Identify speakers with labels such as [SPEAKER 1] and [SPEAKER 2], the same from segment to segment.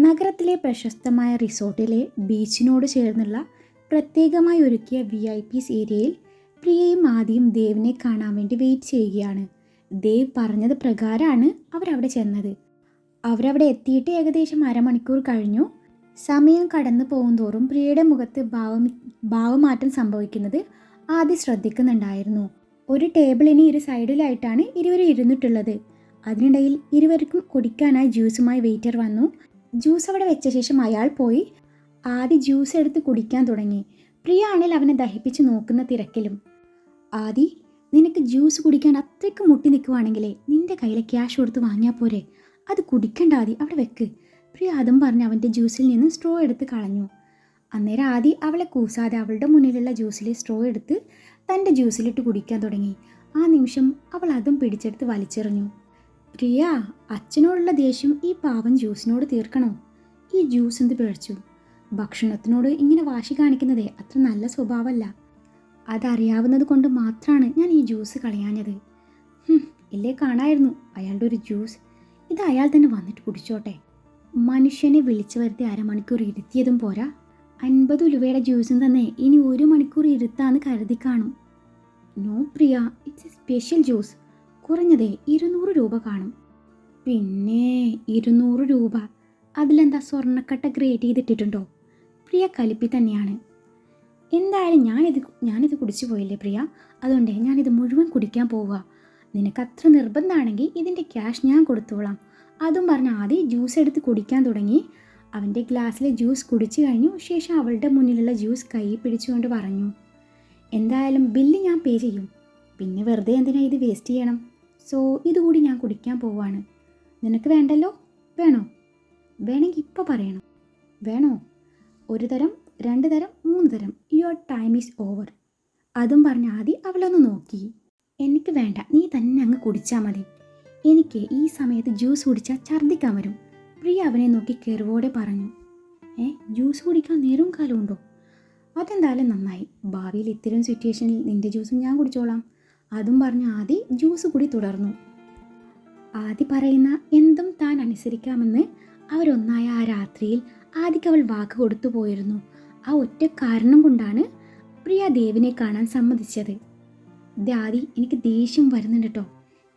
[SPEAKER 1] നഗരത്തിലെ പ്രശസ്തമായ റിസോർട്ടിലെ ബീച്ചിനോട് ചേർന്നുള്ള പ്രത്യേകമായി ഒരുക്കിയ VIP ഏരിയയിൽ പ്രിയയും ആദിയും ദേവിനെ കാണാൻ വേണ്ടി വെയിറ്റ് ചെയ്യുകയാണ്. ദേവ് പറഞ്ഞത് പ്രകാരമാണ് അവരവിടെ ചെന്നത്. അവരവിടെ എത്തിയിട്ട് ഏകദേശം അരമണിക്കൂർ കഴിഞ്ഞു. സമയം കടന്നു പോകുന്തോറും പ്രിയയുടെ മുഖത്ത് ഭാവമാറ്റം സംഭവിക്കുന്നത് ആദി ശ്രദ്ധിക്കുന്നുണ്ടായിരുന്നു. ഒരു ടേബിളിന് ഇരു സൈഡിലായിട്ടാണ് ഇരുവരും ഇരുന്നിട്ടുള്ളത്. അതിനിടയിൽ ഇരുവർക്കും കുടിക്കാനായി ജ്യൂസുമായി വെയിറ്റർ വന്നു. ജ്യൂസ് അവിടെ വെച്ച ശേഷം അയാൾ പോയി ആദി ജ്യൂസ് എടുത്ത് കുടിക്കാൻ തുടങ്ങി. പ്രിയ ആണെങ്കിൽ അവനെ ദഹിപ്പിച്ച് നോക്കുന്ന തിരക്കിലും. ആദി, നിനക്ക് ജ്യൂസ് കുടിക്കാൻ അത്രയ്ക്ക് മുട്ടി നിൽക്കുവാണെങ്കിലേ നിന്റെ കയ്യിലെ ക്യാഷ് കൊടുത്ത് വാങ്ങിയാൽ പോരെ, അത് കുടിക്കണ്ട ആദി, അവിടെ വെക്ക്. പ്രിയ അതും പറഞ്ഞ് അവൻ്റെ ജ്യൂസിൽ നിന്ന് സ്ട്രോ എടുത്ത് കളഞ്ഞു. അന്നേരം ആദി അവളെ കൂസാതെ അവളുടെ മുന്നിലുള്ള ജ്യൂസിൽ സ്ട്രോ എടുത്ത് തൻ്റെ ജ്യൂസിലിട്ട് കുടിക്കാൻ തുടങ്ങി. ആ നിമിഷം അവൾ അതും പിടിച്ചെടുത്ത് വലിച്ചെറിഞ്ഞു. പ്രിയ, അച്ഛനോടുള്ള ദേഷ്യം ഈ പാവം ജ്യൂസിനോട് തീർക്കണോ? ഈ ജ്യൂസ് എന്ത് പിഴച്ചു? ഭക്ഷണത്തിനോട് ഇങ്ങനെ വാശി കാണിക്കുന്നതേ അത്ര നല്ല സ്വഭാവമല്ല. അതറിയാവുന്നത് കൊണ്ട് മാത്രമാണ് ഞാൻ ഈ ജ്യൂസ് കളയാഞ്ഞത്. ഇല്ലേ കാണായിരുന്നു അയാളുടെ ഒരു ജ്യൂസ്. ഇത് അയാൾ തന്നെ വന്നിട്ട് കുടിച്ചോട്ടെ. മനുഷ്യനെ വിളിച്ചു വരുത്തി അരമണിക്കൂർ ഇരുത്തിയതും പോരാ, 50 രൂപയുടെ ജ്യൂസും തന്നെ ഇനി 1 മണിക്കൂർ ഇരുത്താന്ന് കരുതി കാണും. No Priya, it's a special juice. കുറഞ്ഞതേ 200 രൂപ കാണും. പിന്നെ 200 രൂപ, അതിലെന്താ സ്വർണ്ണക്കട്ട ഗ്രേറ്റ് ചെയ്തിട്ടിട്ടുണ്ടോ? പ്രിയ കലിപ്പി തന്നെയാണ്. എന്തായാലും ഞാനിത് കുടിച്ചു പോയില്ലേ പ്രിയ, അതുകൊണ്ട് ഞാനിത് മുഴുവൻ കുടിക്കാൻ പോവുക. നിനക്ക് അത്ര നിർബന്ധമാണെങ്കിൽ ഇതിൻ്റെ ക്യാഷ് ഞാൻ കൊടുത്തോളാം. അതും പറഞ്ഞ് ആദ്യം ജ്യൂസ് എടുത്ത് കുടിക്കാൻ തുടങ്ങി. അവൻ്റെ ഗ്ലാസ്സിലെ ജ്യൂസ് കുടിച്ചു കഴിഞ്ഞു. ശേഷം അവളുടെ മുന്നിലുള്ള ജ്യൂസ് കൈ പിടിച്ചുകൊണ്ട് പറഞ്ഞു, എന്തായാലും ബില്ല് ഞാൻ പേ ചെയ്യും. പിന്നെ വെറുതെ എന്തിനാ ഇത് വേസ്റ്റ് ചെയ്യണം? സോ ഇതുകൂടി ഞാൻ കുടിക്കാൻ പോവാണ്. നിനക്ക് വേണ്ടല്ലോ? വേണോ? വേണമെങ്കിൽ ഇപ്പോൾ പറയണം. വേണോ? 1 തരം, 2 തരം, 3 തരം. Your time is over. അതും പറഞ്ഞ് ആദ്യം അവളൊന്ന് നോക്കി. എനിക്ക് വേണ്ട, നീ തന്നെ അങ്ങ് കുടിച്ചാൽ മതി. എനിക്ക് ഈ സമയത്ത് ജ്യൂസ് കുടിച്ചാൽ ഛർദ്ദിക്കാൻ വരും. പ്രിയ അവനെ നോക്കി കെറുവോടെ പറഞ്ഞു. ജ്യൂസ് കുടിക്കാൻ നേരവും കാലമുണ്ടോ? അതെന്തായാലും നന്നായി. ഭാവിയിൽ ഇത്തരം സിറ്റുവേഷനിൽ നിൻ്റെ ജ്യൂസും ഞാൻ കുടിച്ചോളാം. അതും പറഞ്ഞ് ആദി ജ്യൂസ് കൂടി തുടർന്നു. ആദി പറയുന്ന എന്തും താൻ അനുസരിക്കാമെന്ന് അവരൊന്നായ ആ രാത്രിയിൽ ആദിക്ക് അവൾ വാക്ക് കൊടുത്തു പോയിരുന്നു. ആ ഒറ്റ കാരണം കൊണ്ടാണ് പ്രിയ ദേവിനെ കാണാൻ സമ്മതിച്ചത്. ആദി, എനിക്ക് ദേഷ്യം വരുന്നുണ്ട് കേട്ടോ.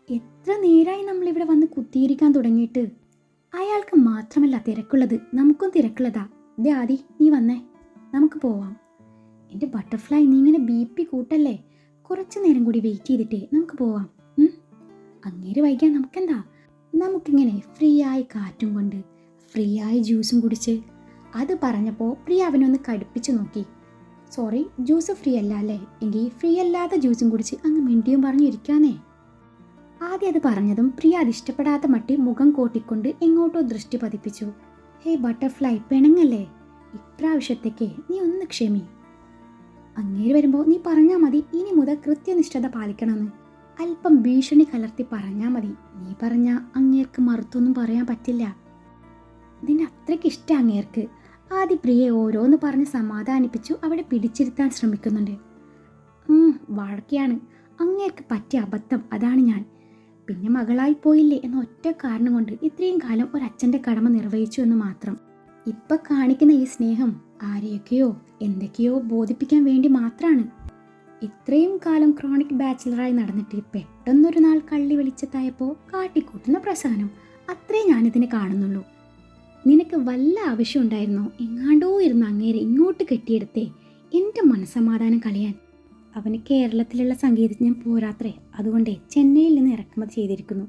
[SPEAKER 1] എത്ര നേരമായി നമ്മളിവിടെ വന്ന് കുത്തിയിരിക്കാൻ തുടങ്ങിയിട്ട്. അയാൾക്ക് മാത്രമല്ല തിരക്കുള്ളത്, നമുക്കും തിരക്കുള്ളതാ. ആദി, നീ വന്നേ, നമുക്ക് പോവാം. എൻ്റെ ബട്ടർഫ്ലൈ, നീ ഇങ്ങനെ BP കൂട്ടല്ലേ. കുറച്ച് നേരം കൂടി വെയിറ്റ് ചെയ്തിട്ടേ നമുക്ക് പോവാം. അങ്ങേര് വൈകാൻ നമുക്കെന്താ? നമുക്കിങ്ങനെ ഫ്രീ ആയി കാറ്റും കൊണ്ട് ഫ്രീ ആയി ജ്യൂസും കുടിച്ച്. അത് പറഞ്ഞപ്പോൾ പ്രിയ അവനൊന്ന് കടുപ്പിച്ച് നോക്കി. സോറി, ജ്യൂസ് ഫ്രീ അല്ല അല്ലേ? എങ്കിൽ ഫ്രീ അല്ലാത്ത ജ്യൂസും കുടിച്ച് അങ്ങ് മിണ്ടിയും പറഞ്ഞിരിക്കാന്നേ. ആദ്യം അത് പറഞ്ഞതും പ്രിയ അതിഷ്ടപ്പെടാത്ത മട്ടി മുഖം കോട്ടിക്കൊണ്ട് എങ്ങോട്ടോ ദൃഷ്ടി പതിപ്പിച്ചു. ഹേ ബട്ടർഫ്ലൈ, പിണങ്ങല്ലേ. ഇപ്രാവശ്യത്തേക്ക് നീ ഒന്ന് ക്ഷമി. അങ്ങേര് വരുമ്പോൾ നീ പറഞ്ഞാൽ മതി ഇനി മുതൽ കൃത്യനിഷ്ഠത പാലിക്കണമെന്ന്. അല്പം ഭീഷണി കലർത്തി പറഞ്ഞാൽ മതി. നീ പറഞ്ഞാൽ അങ്ങേർക്ക് മറുത്തൊന്നും പറയാൻ പറ്റില്ല. നിന്നെ അത്രയ്ക്ക് ഇഷ്ടം അങ്ങേർക്ക്. ആദ്യ പ്രിയെ ഓരോന്ന് പറഞ്ഞ് സമാധാനിപ്പിച്ചു അവിടെ പിടിച്ചിരുത്താൻ ശ്രമിക്കുന്നുണ്ട്. വഴക്കിയാണ്. അങ്ങേർക്ക് പറ്റിയ അബദ്ധം അതാണ് ഞാൻ. പിന്നെ മകളായി പോയില്ലേ എന്ന ഒറ്റ കാരണം കൊണ്ട് ഇത്രയും കാലം ഒരച്ഛൻ്റെ കടമ നിർവഹിച്ചു എന്ന് മാത്രം. ഇപ്പം കാണിക്കുന്ന ഈ സ്നേഹം ആരെയൊക്കെയോ എന്തൊക്കെയോ ബോധിപ്പിക്കാൻ വേണ്ടി മാത്രമാണ്. ഇത്രയും കാലം ക്രോണിക് ബാച്ചിലറായി നടന്നിട്ട് പെട്ടെന്നൊരു നാൾ കള്ളി വെളിച്ചത്തായപ്പോൾ കാട്ടിക്കൂട്ടുന്ന പ്രസവനം. അത്രേ ഞാനിതിനെ കാണുന്നുള്ളൂ. നിനക്ക് വല്ല ആവശ്യം ഉണ്ടായിരുന്നോ എങ്ങാണ്ടോ ഇരുന്ന് അങ്ങേരെ ഇങ്ങോട്ട് കെട്ടിയെടുത്തേ എൻ്റെ മനസ്സമാധാനം കളയാൻ? അവന് കേരളത്തിലുള്ള സംഗീതജ്ഞൻ പോരാത്രേ, അതുകൊണ്ടേ ചെന്നൈയിൽ നിന്ന് ഇറക്കുമതി ചെയ്തിരിക്കുന്നു.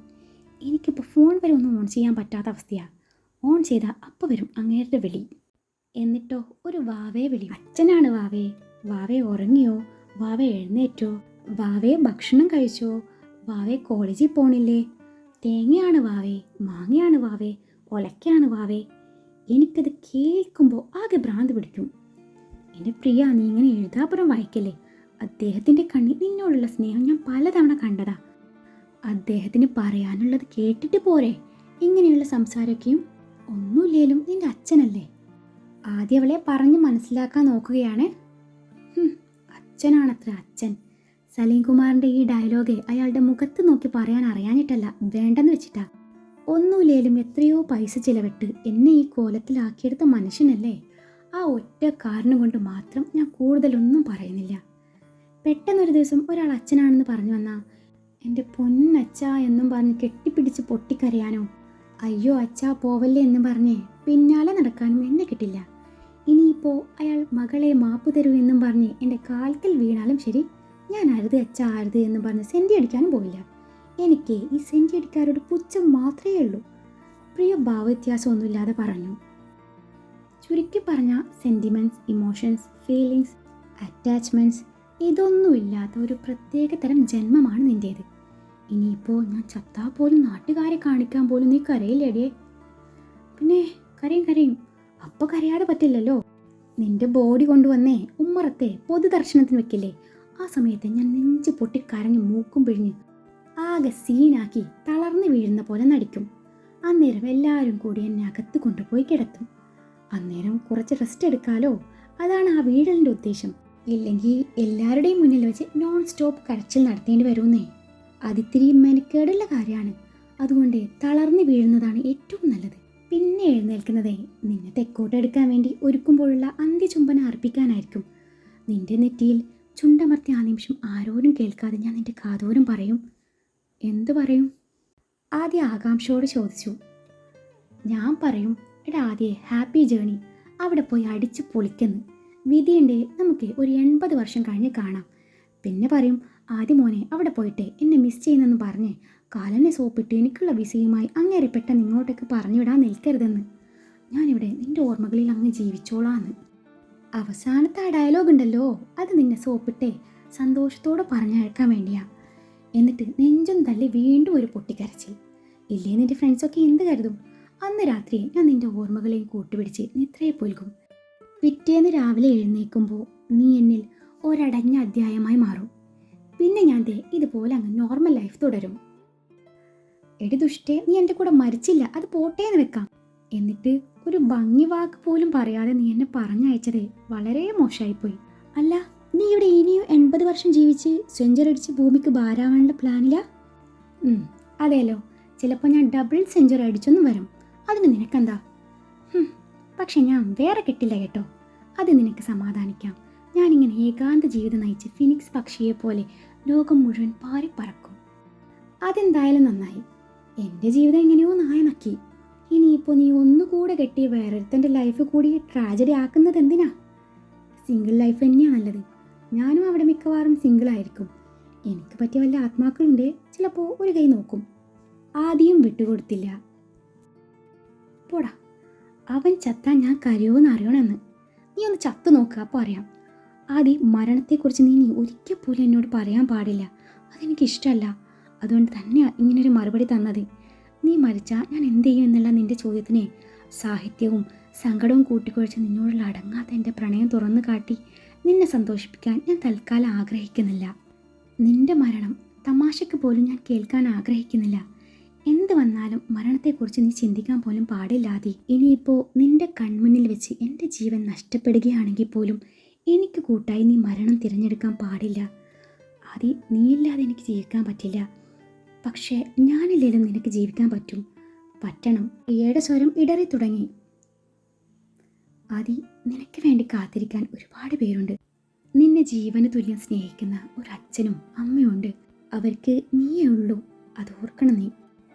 [SPEAKER 1] എനിക്കിപ്പോൾ ഫോൺ വരെ ഒന്നും ഓൺ ചെയ്യാൻ പറ്റാത്ത അവസ്ഥയാണ്. ഓൺ ചെയ്താൽ അപ്പം വരും അങ്ങേരുടെ വിളി. എന്നിട്ടോ ഒരു വാവേ വിളി. അച്ഛനാണ് വാവേ. വാവേ ഉറങ്ങിയോ? വാവേ എഴുന്നേറ്റോ? വാവേ ഭക്ഷണം കഴിച്ചോ? വാവേ കോളേജിൽ പോണില്ലേ? തേങ്ങയാണ് വാവേ, മാങ്ങയാണ് വാവേ, ഒലക്കാണ് വാവേ. എനിക്കത് കേൾക്കുമ്പോൾ ആകെ ഭ്രാന്ത് പിടിക്കും. എൻ്റെ പ്രിയ, നീ ഇങ്ങനെ എഴുതാപ്പുറം വായിക്കല്ലേ. അദ്ദേഹത്തിൻ്റെ കണ്ണിൽ നിന്നോടുള്ള സ്നേഹം ഞാൻ പലതവണ കണ്ടതാ. അദ്ദേഹത്തിന് പറയാനുള്ളത് കേട്ടിട്ട് പോരെ ഇങ്ങനെയുള്ള സംസാരമൊക്കെയും? ഒന്നുമില്ലേലും നിൻ്റെ അച്ഛനല്ലേ. ആദ്യം അവളെ പറഞ്ഞ് മനസ്സിലാക്കാൻ നോക്കുകയാണ്. അച്ഛനാണത്ര അച്ഛൻ. സലീം കുമാറിൻ്റെ ഈ ഡയലോഗ് അയാളുടെ മുഖത്ത് നോക്കി പറയാൻ അറിയാനിട്ടല്ല, വേണ്ടെന്ന് വെച്ചിട്ടാ. ഒന്നുമില്ലേലും എത്രയോ പൈസ ചിലവിട്ട് എന്നെ ഈ കോലത്തിലാക്കിയെടുത്ത മനുഷ്യനല്ലേ. ആ ഒറ്റ കാരണം കൊണ്ട് മാത്രം ഞാൻ കൂടുതലൊന്നും പറയുന്നില്ല. പെട്ടെന്നൊരു ദിവസം ഒരാൾ അച്ഛനാണെന്ന് പറഞ്ഞു വന്നാൽ എൻ്റെ പൊന്നച്ഛ എന്നും പറഞ്ഞ് കെട്ടിപ്പിടിച്ച് പൊട്ടിക്കരയാനോ അയ്യോ അച്ഛാ പോവല്ലേ എന്നും പറഞ്ഞ് പിന്നാലെ നടക്കാനും എന്നെ കിട്ടില്ല. ഇനിയിപ്പോൾ അയാൾ മകളെ മാപ്പ് തരൂ എന്നും പറഞ്ഞ് എൻ്റെ കാൽക്കൽ വീണാലും ശരി, ഞാൻ അരുത് അച്ഛാ അരുത് എന്നും പറഞ്ഞ് സെൻറ്റി അടിക്കാനും പോയില്ല. എനിക്ക് ഈ സെൻറ്റി അടിക്കാരോട് പുച്ഛം മാത്രമേ ഉള്ളൂ. പ്രിയ ഭാവവ്യത്യാസമൊന്നുമില്ലാതെ പറഞ്ഞു. ചുരുക്കി പറഞ്ഞ സെൻറ്റിമെൻറ്റ്സ്, ഇമോഷൻസ്, ഫീലിങ്സ്, അറ്റാച്ച്മെൻറ്റ്സ് ഇതൊന്നുമില്ലാത്ത ഒരു പ്രത്യേക തരം ജന്മമാണ് നിൻ്റേത്. ഇനിയിപ്പോൾ ഞാൻ ചത്താൽ പോലും നാട്ടുകാരെ കാണിക്കാൻ പോലും നീ കരയില്ലേടിയേ? പിന്നെ കരയും. അപ്പോൾ കരയാതെ പറ്റില്ലല്ലോ. നിന്റെ ബോഡി കൊണ്ടുവന്നേ ഉമ്മറത്തെ പൊതുദർശനത്തിന് വെക്കില്ലേ? ആ സമയത്ത് ഞാൻ നെഞ്ച് പൊട്ടി കരഞ്ഞ് മൂക്കും പിഴിഞ്ഞ് ആകെ സീനാക്കി തളർന്നു വീഴുന്ന പോലെ നടിക്കും. അന്നേരം എല്ലാവരും കൂടി എന്നെ അകത്ത് കൊണ്ടുപോയി കിടത്തും. അന്നേരം കുറച്ച് റെസ്റ്റ് എടുക്കാലോ, അതാണ് ആ വീഴലിൻ്റെ ഉദ്ദേശം. ഇല്ലെങ്കിൽ എല്ലാവരുടെയും മുന്നിൽ വെച്ച് നോൺ സ്റ്റോപ്പ് കരച്ചിൽ നടത്തേണ്ടി വരുമെന്നേ. അതിത്തിരി മെനക്കേടുള്ള കാര്യമാണ്. അതുകൊണ്ട് തളർന്നു വീഴുന്നതാണ് ഏറ്റവും നല്ലത്. പിന്നെ എഴുന്നേൽക്കുന്നതേ നിന്നെ തെക്കോട്ടെടുക്കാൻ വേണ്ടി ഒരുക്കുമ്പോഴുള്ള അന്ത്യചുംബനം അർപ്പിക്കാനായിരിക്കും. നിന്റെ നെറ്റിയിൽ ചുണ്ടമർത്തി ആ നിമിഷം ആരോരും കേൾക്കാതെ ഞാൻ നിന്റെ കാതോരം പറയും. എന്തു പറയും? ആദ്യ ആകാംക്ഷയോട് ചോദിച്ചു. ഞാൻ പറയും, എടാ ആദ്യേ ഹാപ്പി ജേണി, അവിടെ പോയി അടിച്ച് പൊളിക്കെന്ന്. വിധിയുണ്ട്, നമുക്ക് ഒരു 80 വർഷം കഴിഞ്ഞ് കാണാം. പിന്നെ പറയും, ആദ്യ മോനെ അവിടെ പോയിട്ട് എന്നെ മിസ് ചെയ്യുന്നെന്ന് പറഞ്ഞ് കാലനെ സോപ്പിട്ട് എനിക്കുള്ള വിസയുമായി അങ്ങേരെ പെട്ടെന്ന് ഇങ്ങോട്ടേക്ക് പറഞ്ഞുവിടാൻ നിൽക്കരുതെന്ന്. ഞാനിവിടെ നിന്റെ ഓർമ്മകളിൽ അങ്ങ് ജീവിച്ചോളാന്ന്. അവസാനത്തെ ആ ഡയലോഗ് ഉണ്ടല്ലോ, അത് നിന്നെ സോപ്പിട്ടേ സന്തോഷത്തോടെ പറഞ്ഞയക്കാൻ വേണ്ടിയാ. എന്നിട്ട് നെഞ്ചും തള്ളി വീണ്ടും ഒരു പൊട്ടിക്കരച്ചിൽ. ഇല്ലേ നിന്റെ ഫ്രണ്ട്സൊക്കെ എന്ത് കരുതും? അന്ന് രാത്രി ഞാൻ നിന്റെ ഓർമ്മകളെയും കൂട്ടുപിടിച്ച് നിദ്രയെ പുൽകും. പിറ്റേന്ന് രാവിലെ എഴുന്നേൽക്കുമ്പോൾ നീ എന്നിൽ ഒരടഞ്ഞ അധ്യായമായി മാറും. പിന്നെ ഞാൻ ഇതുപോലെ അങ്ങ് നോർമൽ ലൈഫ് തുടരും. എടി ദുഷ്ടേ, നീ എൻ്റെ കൂടെ മരിച്ചില്ല, അത് പോട്ടേന്ന് വെക്കാം. എന്നിട്ട് ഒരു ഭംഗി വാക്ക് പോലും പറയാതെ നീ എന്നെ പറഞ്ഞയച്ചത് വളരെ മോശമായിപ്പോയി. അല്ല, നീ ഇവിടെ ഇനിയും 80 വർഷം ജീവിച്ച് സെഞ്ചുറി അടിച്ച് ഭൂമിക്ക് ഭാരാവാനുള്ള പ്ലാനിലാ? അതെയല്ലോ, ചിലപ്പോൾ ഞാൻ ഡബിൾ സെഞ്ചുറി അടിച്ചൊന്നും വരും. അതിന് നിനക്കെന്താ? പക്ഷെ ഞാൻ വേറെ കെട്ടില്ല കേട്ടോ, അത് നിനക്ക് സമാധാനിക്കാം. ഞാനിങ്ങനെ ഏകാന്ത ജീവിതം നയിച്ച് ഫിനിക്സ് പക്ഷിയെ പോലെ ലോകം മുഴുവൻ പാറിപ്പറക്കും. അതെന്തായാലും നന്നായി. എൻ്റെ ജീവിതം എങ്ങനെയോ നായ നക്കി. ഇനിയിപ്പോൾ നീ ഒന്നുകൂടെ കെട്ടി വേറൊരുത്തൻ്റെ ലൈഫ് കൂടി ട്രാജഡി ആക്കുന്നത് എന്തിനാ? സിംഗിൾ ലൈഫ് തന്നെയാണ് നല്ലത്. ഞാനും അവിടെ മിക്കവാറും സിംഗിളായിരിക്കും. എനിക്ക് പറ്റിയ വല്ല ആത്മാക്കളുണ്ട്, ചിലപ്പോൾ ഒരു കൈ നോക്കും. ആദ്യം വിട്ടുകൊടുത്തില്ല. പോടാ, അവൻ ചത്താൻ ഞാൻ കരയോന്ന് അറിയണമെന്ന്. നീ ഒന്ന് ചത്തു നോക്കുക, അപ്പോൾ അറിയാം. ആദ്യം മരണത്തെക്കുറിച്ച് നീ ഒരിക്കൽ പോലും എന്നോട് പറയാൻ പാടില്ല. അതെനിക്കിഷ്ടമല്ല. അതുകൊണ്ട് തന്നെയാണ് ഇങ്ങനൊരു മറുപടി തന്നത്. നീ മരിച്ചാൽ ഞാൻ എന്ത് ചെയ്യും എന്നുള്ള നിൻ്റെ ചോദ്യത്തിന് സാഹിത്യവും സങ്കടവും കൂട്ടിക്കുഴച്ച് നിന്നോടുള്ള അടങ്ങാത്ത എൻ്റെ പ്രണയം തുറന്നു കാട്ടി നിന്നെ സന്തോഷിപ്പിക്കാൻ ഞാൻ തൽക്കാലം ആഗ്രഹിക്കുന്നില്ല. നിന്റെ മരണം തമാശയ്ക്ക് പോലും ഞാൻ കേൾക്കാൻ ആഗ്രഹിക്കുന്നില്ല. എന്ത് വന്നാലും മരണത്തെക്കുറിച്ച് നീ ചിന്തിക്കാൻ പോലും പാടില്ലാതെ. ഇനിയിപ്പോൾ നിന്റെ കൺമുന്നിൽ വെച്ച് എൻ്റെ ജീവൻ നഷ്ടപ്പെടുകയാണെങ്കിൽ പോലും എനിക്ക് കൂട്ടായി നീ മരണം തിരഞ്ഞെടുക്കാൻ പാടില്ല. ആദ്യം നീയില്ലാതെ എനിക്ക് ജീവിക്കാൻ പറ്റില്ല. പക്ഷേ ഞാനില്ലേലും നിനക്ക് ജീവിക്കാൻ പറ്റണം. പ്രിയയുടെ സ്വരം ഇടറി തുടങ്ങി. ആദി, നിനക്ക് വേണ്ടി കാത്തിരിക്കാൻ ഒരുപാട് പേരുണ്ട്. നിന്നെ ജീവന് തുല്യം സ്നേഹിക്കുന്ന ഒരു അച്ഛനും അമ്മയുണ്ട്. അവർക്ക് നീയേ ഉള്ളൂ, അത് ഓർക്കണം നീ.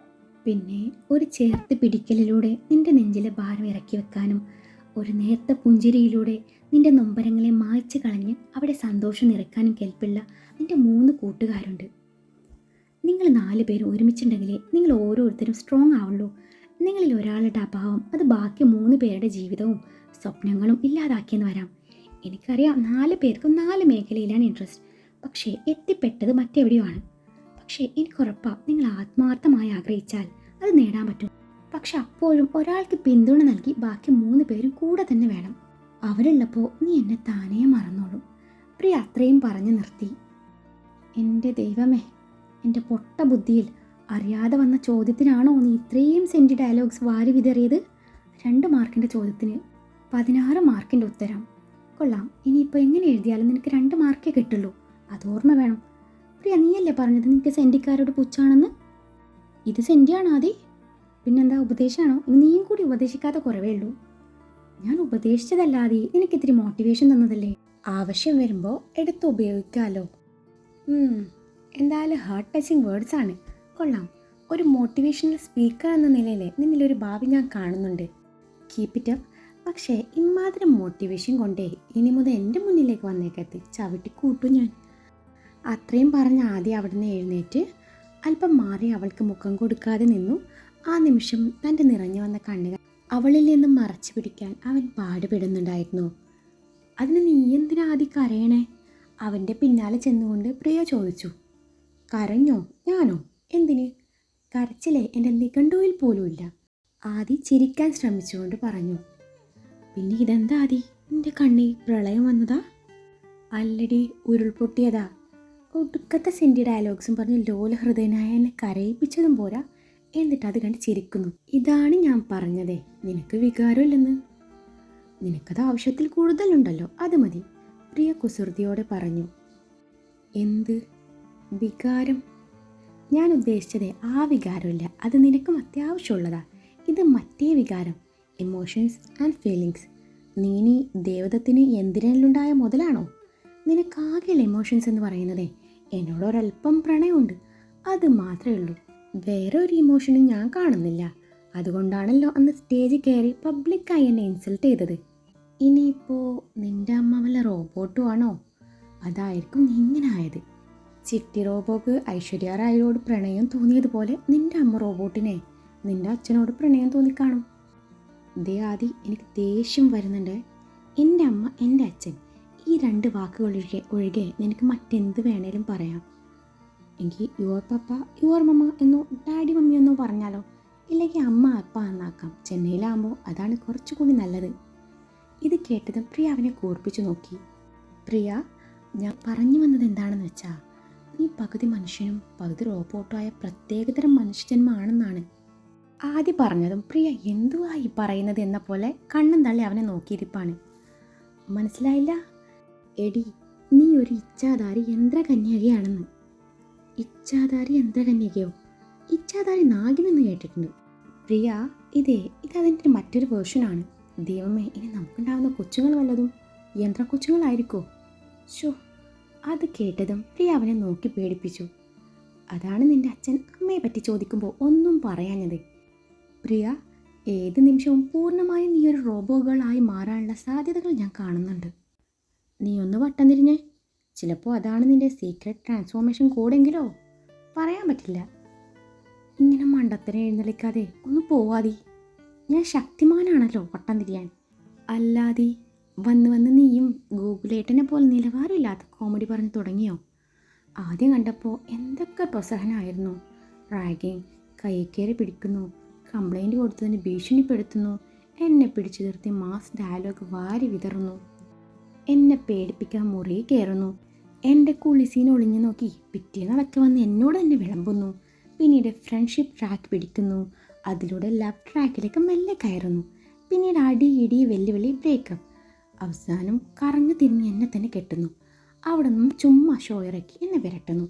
[SPEAKER 1] പിന്നെ ഒരു ചേർത്ത് പിടിക്കലിലൂടെ നിന്റെ നെഞ്ചിലെ ഭാരം ഇറക്കി വെക്കാനും ഒരു നേർത്ത പുഞ്ചിരിയിലൂടെ നിന്റെ നൊമ്പരങ്ങളെ മായ്ച്ചു കളഞ്ഞ് അവിടെ സന്തോഷം നിറയ്ക്കാനും കെൽപ്പുള്ള നിന്റെ 3 കൂട്ടുകാരുണ്ട്. നിങ്ങൾ 4 പേര് ഒരുമിച്ചുണ്ടെങ്കിലേ നിങ്ങൾ ഓരോരുത്തരും സ്ട്രോങ് ആവുള്ളൂ. നിങ്ങളിൽ ഒരാളുടെ അഭാവം അത് ബാക്കി 3 പേരുടെ ജീവിതവും സ്വപ്നങ്ങളും ഇല്ലാതാക്കിയെന്ന് വരാം. എനിക്കറിയാം 4 പേർക്കും 4 മേഖലയിലാണ് ഇൻട്രസ്റ്റ്. പക്ഷേ എത്തിപ്പെട്ടത് മറ്റെവിടെയുമാണ്. പക്ഷേ എനിക്കുറപ്പാണ്, നിങ്ങൾ ആത്മാർത്ഥമായി ആഗ്രഹിച്ചാൽ അത് നേടാൻ പറ്റും. പക്ഷെ അപ്പോഴും ഒരാൾക്ക് പിന്തുണ നൽകി ബാക്കി 3 പേരും കൂടെ തന്നെ വേണം. അവരുള്ളപ്പോൾ നീ എന്നെ താനേ മറന്നോളും. പ്രിയ അത്രയും പറഞ്ഞു നിർത്തി. എൻ്റെ ദൈവമേ, എൻ്റെ പൊട്ട ബുദ്ധിയിൽ അറിയാതെ വന്ന ചോദ്യത്തിനാണോ നീ ഇത്രയും സെൻറ്റി ഡയലോഗ്സ് വാരി വിതറിയത്? 2 മാർക്കിൻ്റെ ചോദ്യത്തിന് 16 മാർക്കിൻ്റെ ഉത്തരം. കൊള്ളാം. ഇനിയിപ്പോൾ എങ്ങനെ എഴുതിയാലും നിനക്ക് 2 മാർക്കേ കിട്ടുള്ളൂ. അത് ഓർമ്മ വേണം. പ്രിയ, നീയല്ലേ പറഞ്ഞത് നിനക്ക് സെൻറ്റിക്കാരോട് പുച്ഛാണെന്ന്? ഇത് സെൻറ്റിയാണോ ആദി? പിന്നെന്താ, ഉപദേശമാണോ? നീയും കൂടി ഉപദേശിക്കാത്ത കുറവേ ഉള്ളൂ. ഞാൻ ഉപദേശിച്ചതല്ലാതെ നിനക്കിത്തിരി മോട്ടിവേഷൻ തന്നതല്ലേ. ആവശ്യം വരുമ്പോൾ എടുത്ത് ഉപയോഗിക്കാമല്ലോ. എന്തായാലും ഹാർട്ട് ടച്ചിങ് വേർഡ്സ് ആണ്. കൊള്ളാം. ഒരു മോട്ടിവേഷണൽ സ്പീക്കർ എന്ന നിലയിൽ നിന്നിലൊരു ഭാവി ഞാൻ കാണുന്നുണ്ട്. Keep it up. പക്ഷേ ഇമാതിരി മോട്ടിവേഷൻ കൊണ്ടേ ഇനി മുതൽ എൻ്റെ മുന്നിലേക്ക് വന്നേക്കത്ത് ചവിട്ടി കൂട്ടും ഞാൻ. അത്രയും പറഞ്ഞ് ആദ്യം അവിടുന്ന് എഴുന്നേറ്റ് അല്പം മാറി അവൾക്ക് മുഖം കൊടുക്കാതെ നിന്നു. ആ നിമിഷം തൻ്റെ നിറഞ്ഞു വന്ന കണ്ണുകൾ അവളിൽ നിന്നും മറച്ചു പിടിക്കാൻ അവൻ പാടുപെടുന്നുണ്ടായിരുന്നു. അതിന് നീ എന്തിനാ ആദ്യം കരയണേ? അവൻ്റെ പിന്നാലെ ചെന്നുകൊണ്ട് പ്രിയ ചോദിച്ചു. കരഞ്ഞോ? ഞാനോ? എന്തിന്? കരച്ചിലേ എൻ്റെ നിഘണ്ടുവിൽ പോലുമില്ല. ആദി ചിരിക്കാൻ ശ്രമിച്ചുകൊണ്ട് പറഞ്ഞു. പിന്നെ ഇതെന്താ ആദി, എൻ്റെ കണ്ണിൽ പ്രളയം വന്നതാ? അല്ലടി, ഉരുൾപൊട്ടിയതാ. ഒടുക്കത്തെ സെൻറ്റി ഡയലോഗ്സും പറഞ്ഞ് ലോലഹൃദയനായ എന്നെ കരയിപ്പിച്ചതും പോരാ, എന്നിട്ട് അത് കണ്ട് ചിരിക്കുന്നു. ഇതാണ് ഞാൻ പറഞ്ഞതേ, നിനക്ക് വികാരമില്ലെന്ന്. നിനക്കത് ആവശ്യത്തിൽ കൂടുതലുണ്ടല്ലോ, അത് മതി, പ്രിയ കുസൃതിയോടെ പറഞ്ഞു. എന്ത് വികാരം? ഞാൻ ഉദ്ദേശിച്ചതേ ആ വികാരമില്ല, അത് നിനക്കും അത്യാവശ്യമുള്ളതാ. ഇത് മറ്റേ വികാരം, ഇമോഷൻസ് ആൻഡ് ഫീലിങ്സ്. നീ ദേവദത്തിന് എന്തിനുണ്ടായ മുതലാണോ? നിനക്കാകെയുള്ള ഇമോഷൻസ് എന്ന് പറയുന്നതേ എന്നോടൊരല്പം പ്രണയമുണ്ട്, അത് മാത്രമേ ഉള്ളൂ. വേറെ ഒരു ഇമോഷനും ഞാൻ കാണുന്നില്ല. അതുകൊണ്ടാണല്ലോ അന്ന് സ്റ്റേജിൽ കയറി പബ്ലിക്കായി എന്നെ ഇൻസൾട്ട് ചെയ്തത്. ഇനിയിപ്പോൾ നിൻ്റെ അമ്മ വല്ല റോബോട്ടും ആണോ? അതായിരിക്കും നീ ഇങ്ങനെ ആയത്. ചിട്ടി റോബോക്ക് ഐശ്വര്യ റായിയോട് പ്രണയം തോന്നിയതുപോലെ നിൻ്റെ അമ്മ റോബോട്ടിനെ നിൻ്റെ അച്ഛനോട് പ്രണയം തോന്നിക്കാണും. ദേ ആദി, എനിക്ക് ദേഷ്യം വരുന്നുണ്ട്. എൻ്റെ അമ്മ, എൻ്റെ അച്ഛൻ, ഈ 2 വാക്കുകൾ ഒഴികെ നിനക്ക് മറ്റെന്ത് വേണേലും പറയാം. എനിക്ക് യുവർ പപ്പ, യുവർ മമ്മ എന്നോ ഡാഡി മമ്മി എന്നോ പറഞ്ഞാലോ? ഇല്ലെങ്കിൽ അമ്മ അപ്പ എന്നാക്കാം. ചെന്നൈയിലാകുമ്പോൾ അതാണ് കുറച്ചുകൂടി നല്ലത്. ഇത് കേട്ടതും പ്രിയ അവനെ കൂർപ്പിച്ചു നോക്കി. പ്രിയ, ഞാൻ പറഞ്ഞു വന്നത് എന്താണെന്ന് വെച്ചാൽ, നീ പകുതി മനുഷ്യനും പകുതി റോബോട്ടുമായ പ്രത്യേകതരം മനുഷ്യജന്മമാണെന്നാണ്. ആദ്യം പറഞ്ഞതും പ്രിയ എന്തുവാ ഈ പറയുന്നത് എന്ന പോലെ കണ്ണും തള്ളി അവനെ നോക്കിയിരിപ്പാണ്. മനസ്സിലായില്ല? എടി, നീ ഒരു ഇച്ഛാധാരി യന്ത്രകന്യകയാണെന്ന്. ഇച്ഛാധാരി യന്ത്രകന്യകയോ? ഇച്ഛാധാരി നാഗിനെന്ന് കേട്ടിട്ടുണ്ട്. പ്രിയ, ഇതതിൻ്റെ മറ്റൊരു വേർഷനാണ്. ദൈവമേ, ഇനി നമുക്കുണ്ടാകുന്ന കൊച്ചുങ്ങൾ വല്ലതും യന്ത്ര കൊച്ചുങ്ങളായിരിക്കോ? ഷോ, അത് കേട്ടതും പ്രിയ അവനെ നോക്കി പേടിപ്പിച്ചു. അതാണ് നിൻ്റെ അച്ഛൻ അമ്മയെ പറ്റി ചോദിക്കുമ്പോൾ ഒന്നും പറയാഞ്ഞത്. പ്രിയ, ഏത് നിമിഷവും പൂർണ്ണമായും നീ ഒരു റോബോകളായി മാറാനുള്ള സാധ്യതകൾ ഞാൻ കാണുന്നുണ്ട്. നീ ഒന്ന് വട്ടം തിരിഞ്ഞേ. ചിലപ്പോൾ അതാണ് നിൻ്റെ സീക്രട്ട് ട്രാൻസ്ഫോർമേഷൻ കോഡെങ്കിലോ? പറയാൻ പറ്റില്ല. ഇങ്ങനെ മണ്ടത്തരം എഴുന്നള്ളിക്കാതെ ഒന്ന് പോവാതി. ഞാൻ ശക്തിമാനാണല്ലോ വട്ടം തിരിയാൻ. അല്ലാതെ വന്ന് നീയും ഗൂഗിളേട്ടനെ പോലെ നിലവാരമില്ലാത്ത കോമഡി പറഞ്ഞ് തുടങ്ങിയോ? ആദ്യം കണ്ടപ്പോൾ എന്തൊക്കെ പ്രസഹനമായിരുന്നു. റാഗിങ്, കൈക്കേറി പിടിക്കുന്നു, കംപ്ലൈൻറ്റ് കൊടുത്തതിന് ഭീഷണിപ്പെടുത്തുന്നു, എന്നെ പിടിച്ചു നിർത്തി മാസ് ഡയലോഗ് വാരി വിതറുന്നു, എന്നെ പേടിപ്പിക്കാൻ മുറി കയറുന്നു, എൻ്റെ കുളിസീനെ ഒളിഞ്ഞു നോക്കി പിറ്റേന്നതൊക്കെ വന്ന് എന്നോട് തന്നെ വിളമ്പുന്നു, പിന്നീട് ഫ്രണ്ട്ഷിപ്പ് ട്രാക്ക് പിടിക്കുന്നു, അതിലൂടെ ലവ് ട്രാക്കിലേക്ക് മെല്ലെ കയറുന്നു, പിന്നീട് അടി ഇടി വെല്ലുവിളി ബ്രേക്കപ്പ്, അവസാനം കറങ്ങി തിരിഞ്ഞ് എന്നെ തന്നെ കെട്ടുന്നു, അവിടെ നിന്നും ചുമ്മാ ഷോ ഇറക്കി എന്നെ വിരട്ടുന്നു,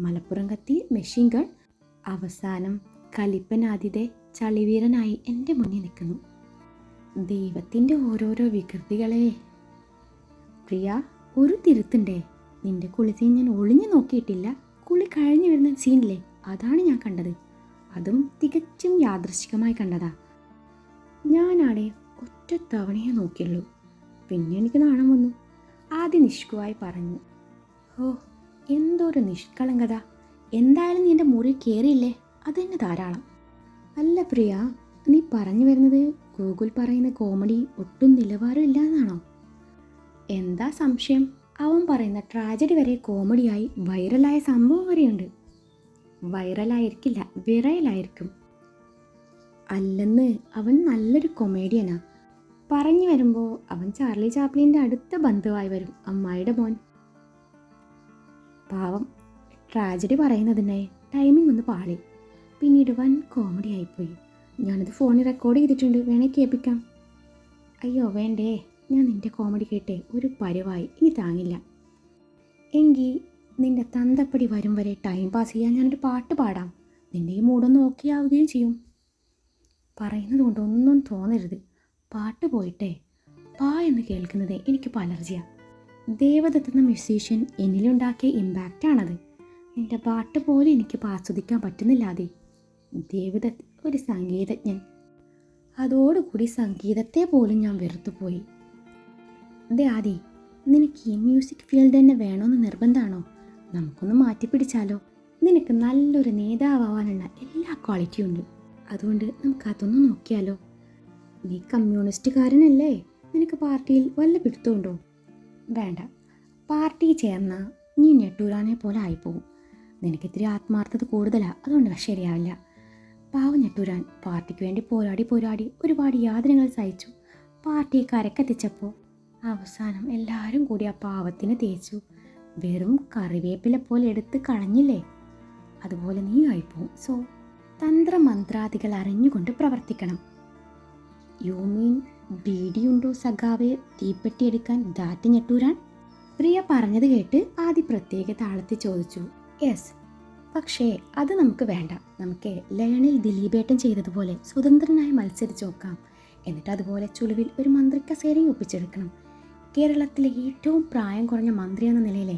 [SPEAKER 1] മലപ്പുറം കത്തി മെഷീൻ ഗൺ, അവസാനം കലിപ്പനാതിഥെ ചളിവീരനായി എൻ്റെ മുന്നിൽ നിൽക്കുന്നു. ദൈവത്തിൻ്റെ ഓരോരോ വികൃതികളെ. പ്രിയ, ഒരു തിരുത്തുണ്ടേ. നിൻ്റെ കുളിസീൻ ഞാൻ ഒളിഞ്ഞു നോക്കിയിട്ടില്ല. കുളി കഴിഞ്ഞു വരുന്ന സീനില്ലേ, അതാണ് ഞാൻ കണ്ടത്. അതും തികച്ചും യാദൃശ്ചികമായി കണ്ടതാ. ഞാനാടെ ഒറ്റ തവണയെ നോക്കിയുള്ളൂ. പിന്നെ എനിക്ക് നാണം വന്നു. ആദ്യം നിഷ്കുവായി പറഞ്ഞു. ഓ, എന്തൊരു നിഷ്കളങ്കത. എന്തായാലും നീ എൻ്റെ മുറി കയറിയില്ലേ, അത് തന്നെ ധാരാളം. അല്ല പ്രിയ, നീ പറഞ്ഞു വരുന്നത് ഗൂഗിൾ പറയുന്ന കോമഡി ഒട്ടും നിലവാരമില്ല എന്നാണോ? എന്താ സംശയം? അവൻ പറയുന്ന ട്രാജഡി വരെ കോമഡിയായി വൈറലായ സംഭവം വരെയുണ്ട്. വൈറലായിരിക്കില്ല, വിറയലായിരിക്കും. അല്ലെന്ന്, അവൻ നല്ലൊരു കൊമേഡിയനാ. പറഞ്ഞു വരുമ്പോൾ അവൻ ചാർലി ചാപ്ലിൻ്റെ അടുത്ത ബന്ധുവായി വരും, അമ്മായിയുടെ മോൻ. പാവം, ട്രാജഡി പറയുന്നതിനെ ടൈമിംഗ് ഒന്ന് പാളി. പിന്നീട് വൻ കോമഡി ആയിപ്പോയി. ഞാനത് ഫോണിൽ റെക്കോർഡ് ചെയ്തിട്ടുണ്ട്, വേണേ കേൾപ്പിക്കാം. അയ്യോ വേണ്ടേ, ഞാൻ നിൻ്റെ കോമഡി കേട്ടേ ഒരു പരുവായി, ഇനി താങ്ങില്ല. എങ്കിൽ നിൻ്റെ തന്തപ്പടി വരും വരെ ടൈം പാസ് ചെയ്യാൻ ഞാനൊരു പാട്ട് പാടാം. നിൻ്റെ ഈ മൂടൊന്ന് ഓക്കെ ആവുകയും ചെയ്യും. പറയുന്നത് കൊണ്ടൊന്നും തോന്നരുത്. പാട്ട് പോയിട്ടേ പാ എന്ന് കേൾക്കുന്നത് എനിക്കിപ്പോൾ അലർജിയാണ്. ദേവദത്ത് എന്ന മ്യൂസീഷ്യൻ എന്നിലുണ്ടാക്കിയ ഇമ്പാക്റ്റാണത്. എൻ്റെ പാട്ട് പോലും എനിക്കിപ്പോൾ ആസ്വദിക്കാൻ പറ്റുന്നില്ലാതെ. ദേവദത്ത് ഒരു സംഗീതജ്ഞൻ. അതോടുകൂടി സംഗീതത്തെ പോലും ഞാൻ വെറുത്തുപോയി. ആദി, നിനക്ക് ഈ മ്യൂസിക് ഫീൽഡ് തന്നെ വേണമെന്ന് നിർബന്ധമാണോ? നമുക്കൊന്ന് മാറ്റിപ്പിടിച്ചാലോ? നിനക്ക് നല്ലൊരു നേതാവാനുള്ള എല്ലാ ക്വാളിറ്റിയും ഉണ്ട്. അതുകൊണ്ട് നമുക്ക് അതൊന്ന് നോക്കിയാലോ? നീ കമ്മ്യൂണിസ്റ്റുകാരനല്ലേ? നിനക്ക് പാർട്ടിയിൽ വല്ല പിടുത്തമുണ്ടോ? വേണ്ട, പാർട്ടി ചേർന്നാൽ നീ ഞെട്ടൂരാനെ പോലെ ആയിപ്പോവും. നിനക്കിത്തിരി ആത്മാർത്ഥത കൂടുതലാണ്, അതുകൊണ്ട് ശരിയാവില്ല. പാവം ഞെട്ടൂരാൻ പാർട്ടിക്ക് വേണ്ടി പോരാടി ഒരുപാട് യാതനകൾ സഹിച്ചു. പാർട്ടിയെ കരക്കെത്തിച്ചപ്പോൾ അവസാനം എല്ലാവരും കൂടി ആ പാവത്തിന് തേച്ചു. വെറും കറിവേപ്പില പോലെ എടുത്ത് കളഞ്ഞില്ലേ? അതുപോലെ നീ ആയിപ്പോവും. സോ തന്ത്രമന്ത്രാദികൾ അറിഞ്ഞുകൊണ്ട് പ്രവർത്തിക്കണം. You mean ബീഡിയുണ്ടോ സഖാവെ തീപ്പെട്ടിയെടുക്കാൻ that ഞെട്ടൂരാൻ? പ്രിയ പറഞ്ഞത് കേട്ട് ആദി പ്രത്യേക താളത്തിൽ ചോദിച്ചു. യെസ്, പക്ഷേ അത് നമുക്ക് വേണ്ട. നമുക്ക് ലയണിൽ ദിലീപേട്ടൻ ചെയ്തതുപോലെ സ്വതന്ത്രനായി മത്സരിച്ച് നോക്കാം. എന്നിട്ട് അതുപോലെ ചുളിവിൽ ഒരു മന്ത്രി കസേരയും ഒപ്പിച്ചെടുക്കണം. കേരളത്തിലെ ഏറ്റവും പ്രായം കുറഞ്ഞ മന്ത്രി എന്ന നിലയിലെ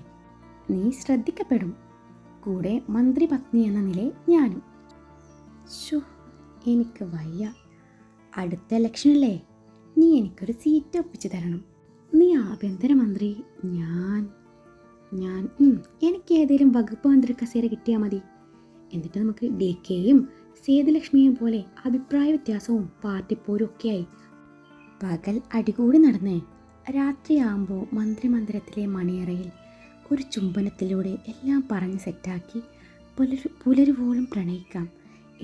[SPEAKER 1] നീ ശ്രദ്ധിക്കപ്പെടും. കൂടെ മന്ത്രി പത്നി എന്ന നിലയിൽ ഞാനും. എനിക്ക് വയ്യ. അടുത്ത ഇലക്ഷനല്ലേ? നീ എനിക്കൊരു സീറ്റ് ഒപ്പിച്ചു തരണം. നീ ആഭ്യന്തരമന്ത്രി, ഞാൻ എനിക്ക് ഏതെങ്കിലും വകുപ്പ് മന്ത്രി കസേര കിട്ടിയാൽ മതി. എന്നിട്ട് നമുക്ക് DKയും സേതുലക്ഷ്മിയും പോലെ അഭിപ്രായ വ്യത്യാസവും പാർട്ടിപ്പോരും ഒക്കെയായി പകൽ അടികൂടി നടന്നേ. രാത്രിയാകുമ്പോൾ മന്ത്രിമന്ദിരത്തിലെ മണിയറയിൽ ഒരു ചുംബനത്തിലൂടെ എല്ലാം പറഞ്ഞ് സെറ്റാക്കി പുലരുവോളം പ്രണയിക്കാം.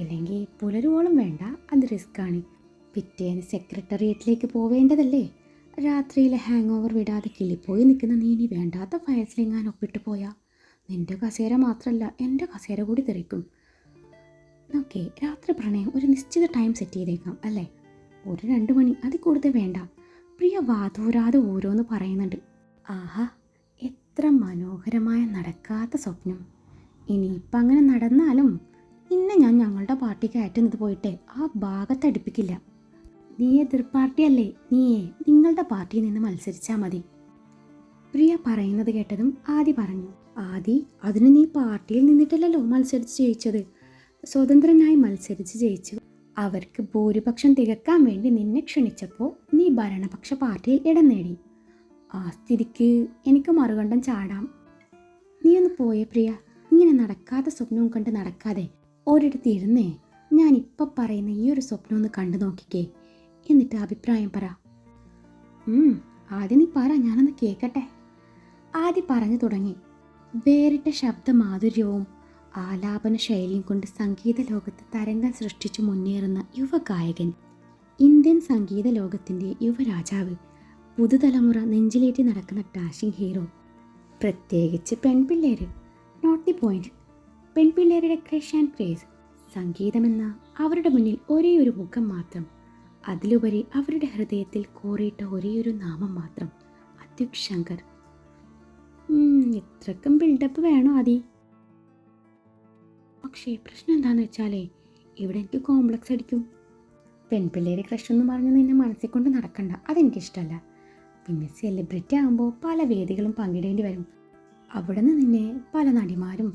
[SPEAKER 1] ഇല്ലെങ്കിൽ പുലരുവോളം വേണ്ട, അത് റിസ്ക്കാണ്. പിറ്റേന്ന് സെക്രട്ടേറിയറ്റിലേക്ക് പോവേണ്ടതല്ലേ? രാത്രിയിലെ ഹാങ് ഓവർ വിടാതെ കിളിപ്പോയി നിൽക്കുന്ന നീ ഇനി വേണ്ടാത്ത ഫയൽസിലെങ്ങാൻ ഒപ്പിട്ട് പോയാൽ നിൻ്റെ കസേര മാത്രമല്ല എൻ്റെ കസേര കൂടി തെറിക്കും. ഓക്കെ, രാത്രി പ്രണയം ഒരു നിശ്ചിത ടൈം സെറ്റ് ചെയ്തേക്കാം അല്ലേ? ഒരു 2 മണി, അതിൽ കൂടുതൽ വേണ്ട. പ്രിയ വാതൂരാതെ ഓരോന്ന് പറയുന്നുണ്ട്. ആഹാ, എത്ര മനോഹരമായ നടക്കാത്ത സ്വപ്നം. ഇനിയിപ്പം അങ്ങനെ നടന്നാലും ഇന്നെ ഞാൻ ഞങ്ങളുടെ പാർട്ടിക്ക് അയറ്റുന്നത് പോയിട്ട് ആ ഭാഗത്തടുപ്പിക്കില്ല. നീ എതിർ പാർട്ടിയല്ലേ? നിങ്ങളുടെ പാർട്ടിയിൽ നിന്ന് മത്സരിച്ചാൽ മതി. പ്രിയ പറയുന്നത് കേട്ടതും ആദി പറഞ്ഞു. ആദി, അതിന് നീ പാർട്ടിയിൽ നിന്നിട്ടല്ലല്ലോ മത്സരിച്ച് ജയിച്ചത്. സ്വതന്ത്രനായി മത്സരിച്ച് ജയിച്ചു. അവർക്ക് ഭൂരിപക്ഷം തികക്കാൻ വേണ്ടി നിന്നെ ക്ഷണിച്ചപ്പോൾ നീ ഭരണപക്ഷ പാർട്ടിയിൽ ഇടം നേടി. ആ സ്ഥിതിക്ക് എനിക്ക് മറുകണ്ഠം ചാടാം. നീ ഒന്ന് പോയേ പ്രിയ. ഇങ്ങനെ നടക്കാത്ത സ്വപ്നവും കണ്ട് നടക്കാതെ ഒരിടത്ത് ഇരുന്നേ ഞാനിപ്പം പറയുന്ന ഈ ഒരു സ്വപ്നം ഒന്ന് കണ്ടു നോക്കിക്കേ. എന്നിട്ട് അഭിപ്രായം പറ. ആദ്യം നീ പറ, ഞാനൊന്ന് കേൾക്കട്ടെ. ആദി പറഞ്ഞു തുടങ്ങി. വേറിട്ട ശബ്ദമാധുര്യവും ആലാപന ശൈലിയും കൊണ്ട് സംഗീത ലോകത്ത് തരംഗം സൃഷ്ടിച്ചു മുന്നേറുന്ന യുവഗായകൻ, ഇന്ത്യൻ സംഗീത ലോകത്തിൻ്റെ യുവരാജാവ്, പുതുതലമുറ നെഞ്ചിലേറ്റി നടക്കുന്ന ഡാഷിംഗ് ഹീറോ. പ്രത്യേകിച്ച് പെൺപിള്ളേർ. Not the point. പെൺപിള്ളേരുടെ ക്രഷ് ആൻഡ് ക്രേസ്. സംഗീതമെന്ന അവരുടെ മുന്നിൽ ഒരേ ഒരു മുഖം മാത്രം. അതിലുപരി അവരുടെ ഹൃദയത്തിൽ കോറിയിട്ട ഒരേയൊരു നാമം മാത്രം, അത്യുക് ശങ്കർ. ഇത്രക്കും ബിൽഡപ്പ് വേണോ ആദി? പക്ഷേ പ്രശ്നം എന്താണെന്ന് വെച്ചാലേ, ഇവിടെ എനിക്ക് കോംപ്ലക്സ് അടിക്കും. പെൺപിള്ളേരെ ക്രഷ് എന്ന് പറഞ്ഞ് നിന്നെ മനസ്സിൽ കൊണ്ട് നടക്കണ്ട, അതെനിക്കിഷ്ടമല്ല. പിന്നെ സെലിബ്രിറ്റി ആകുമ്പോൾ പല വേദികളും പങ്കിടേണ്ടി വരും. അവിടെ നിന്ന് നിന്നെ പല നടിമാരും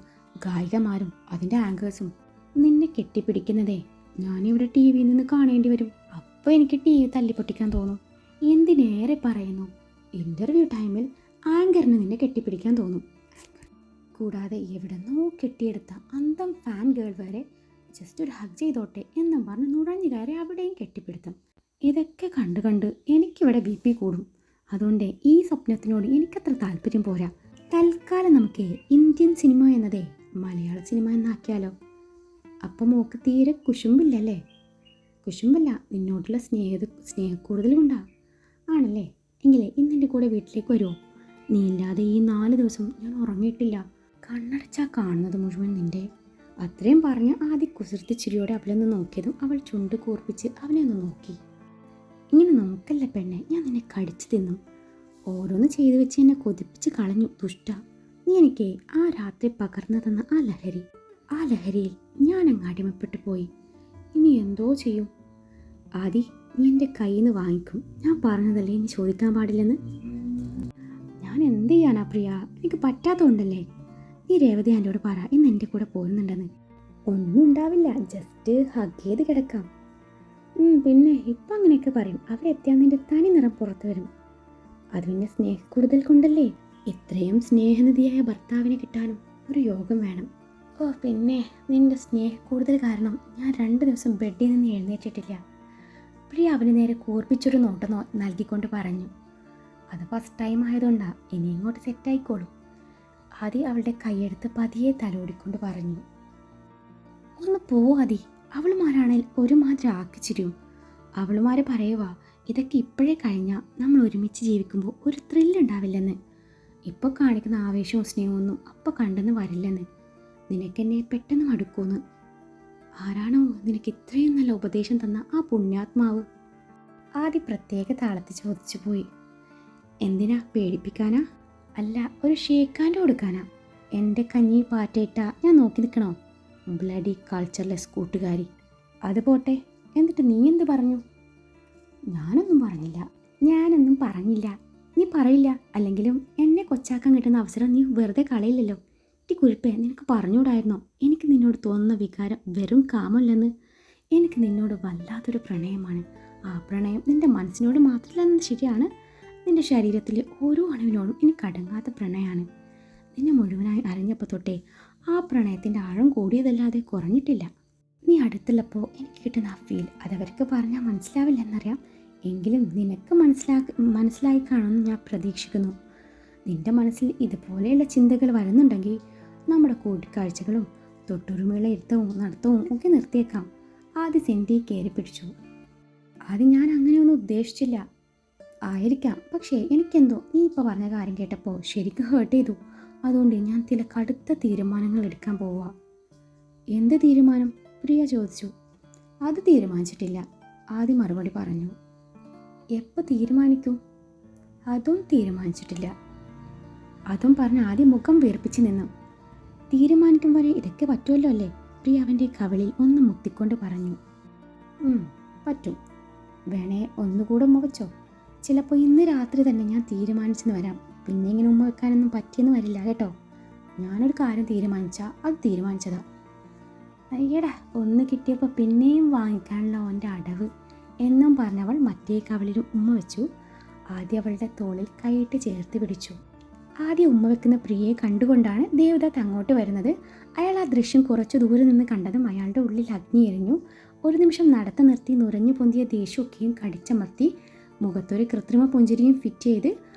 [SPEAKER 1] ഗായികമാരും അതിൻ്റെ ആങ്കേഴ്സും നിന്നെ കെട്ടിപ്പിടിക്കുന്നതേ ഞാനിവിടെ TV നിന്ന് കാണേണ്ടി വരും. അപ്പോൾ എനിക്ക് TV തല്ലിപ്പൊട്ടിക്കാൻ തോന്നും. എന്തിനേറെ പറയുന്നു, ഇൻ്റർവ്യൂ ടൈമിൽ ആങ്കറിന് നിന്നെ കെട്ടിപ്പിടിക്കാൻ തോന്നും. കൂടാതെ എവിടെന്നോ കെട്ടിയെടുത്ത അന്തം ഫാൻ ഗേൾ വരെ ജസ്റ്റ് ഒരു ഹഗ് ചെയ്തോട്ടെ എന്നും പറഞ്ഞ് നുഴഞ്ഞു കയറി അവിടെയും കെട്ടിപ്പിടുത്തം. ഇതൊക്കെ കണ്ട് എനിക്കിവിടെ BP കൂടും. അതുകൊണ്ട് ഈ സ്വപ്നത്തിനോട് എനിക്കത്ര താല്പര്യം പോരാ. തൽക്കാലം നമുക്ക് ഇന്ത്യൻ സിനിമ എന്നതേ മലയാള സിനിമ എന്നാക്കിയാലോ? അപ്പം മോക്ക് തീരെ കുശുമ്പില്ലല്ലേ? കുശുമ്പല്ല, നിന്നോടുള്ള സ്നേഹക്കൂടുതൽ കൊണ്ടാ. ആണല്ലേ? എങ്കിലേ ഇന്നെൻ്റെ കൂടെ വീട്ടിലേക്ക് വരുമോ? നീ ഇല്ലാതെ ഈ 4 ദിവസം ഞാൻ ഉറങ്ങിയിട്ടില്ല. കണ്ണടച്ചാൽ കാണുന്നത് മുഴുവൻ നിൻ്റെ. അത്രയും പറഞ്ഞ് ആദ്യ കുസൃതി ചിരിയോടെ അവളൊന്ന് നോക്കിയതും അവൾ ചുണ്ട് കൂർപ്പിച്ച് അവനെ ഒന്ന് നോക്കി. ഇങ്ങനെ നോക്കല്ല പെണ്ണെ, ഞാൻ നിന്നെ കടിച്ചു തിന്നും. ഓരോന്ന് ചെയ്തു വെച്ച് എന്നെ കൊതിപ്പിച്ച് കളഞ്ഞു ദുഷ്ട. നീ എനിക്ക് ആ രാത്രി പകർന്നു തന്ന ആ ലഹരിയിൽ ഞാൻ അങ്ങ് അടിമപ്പെട്ടു പോയി. ഇനി എന്തോ ചെയ്യും? ആദി, നീ എൻ്റെ കയ്യിൽ നിന്ന് വാങ്ങിക്കും. ഞാൻ പറഞ്ഞതല്ലേ ഇനി ചോദിക്കാൻ പാടില്ലെന്ന്. ഞാൻ എന്ത് ചെയ്യാനാ പ്രിയ, എനിക്ക് പറ്റാത്തതുകൊണ്ടല്ലേ. നീ രേവതി ആൻ്റിയോട് പറ ഇന്ന് എൻ്റെ കൂടെ പോരുന്നുണ്ടെന്ന്. ഒന്നും ഉണ്ടാവില്ല, ജസ്റ്റ് ഹഗ് ചെയ്ത് കിടക്കാം. പിന്നെ ഇപ്പം അങ്ങനെയൊക്കെ പറയും. അവിടെ എത്തിയാൽ നിൻ്റെ തനി നിറം പുറത്തു വരും. അത് പിന്നെ സ്നേഹക്കൂടുതൽ കൊണ്ടല്ലേ. ഇത്രയും സ്നേഹനിധിയായ ഭർത്താവിനെ കിട്ടാനും ഒരു യോഗം വേണം. പിന്നെ നിൻ്റെ സ്നേഹക്കൂടുതൽ കാരണം ഞാൻ 2 ദിവസം ബെഡിൽ നിന്ന് എഴുന്നേറ്റിട്ടില്ല. പ്രിയ അവന് നേരെ കൂർപ്പിച്ചൊരു നോട്ടം നൽകിക്കൊണ്ട് പറഞ്ഞു. അത് ഫസ്റ്റ് ടൈം ആയതുകൊണ്ടാ, ഇനി ഇങ്ങോട്ട് സെറ്റായിക്കോളൂ. ആദി അവളുടെ കൈയെടുത്ത് പതിയെ തലോടിക്കൊണ്ട് പറഞ്ഞു. ഒന്ന് പോവാതി, അവളുമാരാണെങ്കിൽ ഒരുമാതിരി ആക്കിച്ചിരിയും. അവളുമാരെ പറയുക ഇതൊക്കെ ഇപ്പോഴേ കഴിഞ്ഞാൽ നമ്മൾ ഒരുമിച്ച് ജീവിക്കുമ്പോൾ ഒരു ത്രില്ലുണ്ടാവില്ലെന്ന്. ഇപ്പോൾ കാണിക്കുന്ന ആവേശവും സ്നേഹമൊന്നും അപ്പോൾ കണ്ടെന്ന് വരില്ലെന്ന്. നിനക്കെന്നെ പെട്ടെന്ന് മടുക്കൂന്ന്. ആരാണോ നിനക്ക് ഇത്രയും നല്ല ഉപദേശം തന്ന ആ പുണ്യാത്മാവ്? ആദ്യ പ്രത്യേക താളത്തിൽ ചോദിച്ചു പോയി. എന്തിനാ, പേടിപ്പിക്കാനാ? അല്ല, ഒരു ഷേക്കാൻ്റെ കൊടുക്കാനാ. എൻ്റെ കഞ്ഞി പാറ്റയിട്ട ഞാൻ നോക്കി നിൽക്കണോ? ബ്ലഡി കൾച്ചർലെസ് കൂട്ടുകാരി. അത് പോട്ടെ, എന്നിട്ട് നീ എന്ത് പറഞ്ഞു? ഞാനൊന്നും പറഞ്ഞില്ല. നീ പറയില്ല, അല്ലെങ്കിലും എന്നെ കൊച്ചാക്കാൻ കിട്ടുന്ന അവസരം നീ വെറുതെ കളയില്ലല്ലോ. കുരിപ്പേ, നിനക്ക് പറഞ്ഞുകൂടായിരുന്നോ എനിക്ക് നിന്നോട് തോന്നുന്ന വികാരം വെറും കാമല്ലെന്ന്? എനിക്ക് നിന്നോട് വല്ലാത്തൊരു പ്രണയമാണ്. ആ പ്രണയം നിൻ്റെ മനസ്സിനോട് മാത്രമല്ലെന്നത് ശരിയാണ്, നിൻ്റെ ശരീരത്തിലെ ഓരോ അണുവിനോടും എനിക്ക് അടങ്ങാത്ത പ്രണയമാണ്. നിന്നെ മുഴുവനായി അറിഞ്ഞപ്പോൾ തൊട്ടേ ആ പ്രണയത്തിൻ്റെ ആഴം കൂടിയതല്ലാതെ കുറഞ്ഞിട്ടില്ല. നീ അടുത്തുള്ളപ്പോൾ എനിക്ക് കിട്ടുന്ന ആ ഫീൽ അതവർക്ക് പറഞ്ഞാൽ മനസ്സിലാവില്ലെന്നറിയാം. എങ്കിലും നിനക്ക് മനസ്സിലായി കാണുമെന്ന് ഞാൻ പ്രതീക്ഷിക്കുന്നു. നിൻ്റെ മനസ്സിൽ ഇതുപോലെയുള്ള ചിന്തകൾ വരുന്നുണ്ടെങ്കിൽ നമ്മുടെ കൂടിക്കാഴ്ചകളും തൊട്ടുരുമയുള്ള ഇരുത്തവും നടത്തവും ഒക്കെ നിർത്തിയേക്കാം. ആദ്യം സെൻറ്റി കയറി പിടിച്ചു. ആദ്യം ഞാൻ അങ്ങനെയൊന്നും ഉദ്ദേശിച്ചില്ല. ആയിരിക്കാം, പക്ഷേ എനിക്കെന്തോ നീ ഇപ്പോൾ പറഞ്ഞ കാര്യം കേട്ടപ്പോൾ ശരിക്കും ഹേർട്ട് ചെയ്തു. അതുകൊണ്ട് ഞാൻ ചില കടുത്ത തീരുമാനങ്ങൾ എടുക്കാൻ പോവുക. എന്ത് തീരുമാനം? പ്രിയ ചോദിച്ചു. അത് തീരുമാനിച്ചിട്ടില്ല, ആദ്യം മറുപടി പറഞ്ഞു. എപ്പോൾ തീരുമാനിക്കും? അതും തീരുമാനിച്ചിട്ടില്ല. അതും പറഞ്ഞ് ആദ്യം മുഖം വീർപ്പിച്ച് നിന്നു. തീരുമാനിക്കും വരെ ഇതൊക്കെ പറ്റുമല്ലോ അല്ലേ? പ്രിയ അവൻ്റെ കവിളിൽ ഒന്ന് മുത്തിക്കൊണ്ട് പറഞ്ഞു. പറ്റും. വേണേ ഒന്നുകൂടെ ഉമ്മ വെച്ചോ. ചിലപ്പോൾ ഇന്ന് രാത്രി തന്നെ ഞാൻ തീരുമാനിച്ചെന്ന് വരാം. പിന്നെ ഇങ്ങനെ ഉമ്മ വെക്കാനൊന്നും പറ്റിയെന്ന് വരില്ല കേട്ടോ. ഞാനൊരു കാര്യം തീരുമാനിച്ചാൽ അത് തീരുമാനിച്ചതാ. അയ്യടാ, ഒന്ന് കിട്ടിയപ്പോൾ പിന്നെയും വാങ്ങിക്കാനുള്ള ഓൻ്റെ അടവ് എന്നും പറഞ്ഞവൾ മറ്റേ കവിളിലും ഉമ്മ വെച്ചു. ആദ്യം അവളുടെ തോളിൽ കൈയിട്ട് ചേർത്ത് പിടിച്ചു. ആദ്യം ഉമ്മ വെക്കുന്ന പ്രിയയെ കണ്ടുകൊണ്ടാണ് ദേവദത്ത് അങ്ങോട്ട് വരുന്നത്. അയാൾ ആ ദൃശ്യം കുറച്ചു ദൂരെ നിന്ന് കണ്ടതും അയാളുടെ ഉള്ളിൽ അഗ്നി എരിഞ്ഞു. ഒരു നിമിഷം നടത്ത നിർത്തി നുരഞ്ഞു പൊന്തിയ ദേഷ്യമൊക്കെയും കടിച്ചമർത്തി മുഖത്തൊരു കൃത്രിമ പുഞ്ചിരിയും ഫിറ്റ് ചെയ്ത്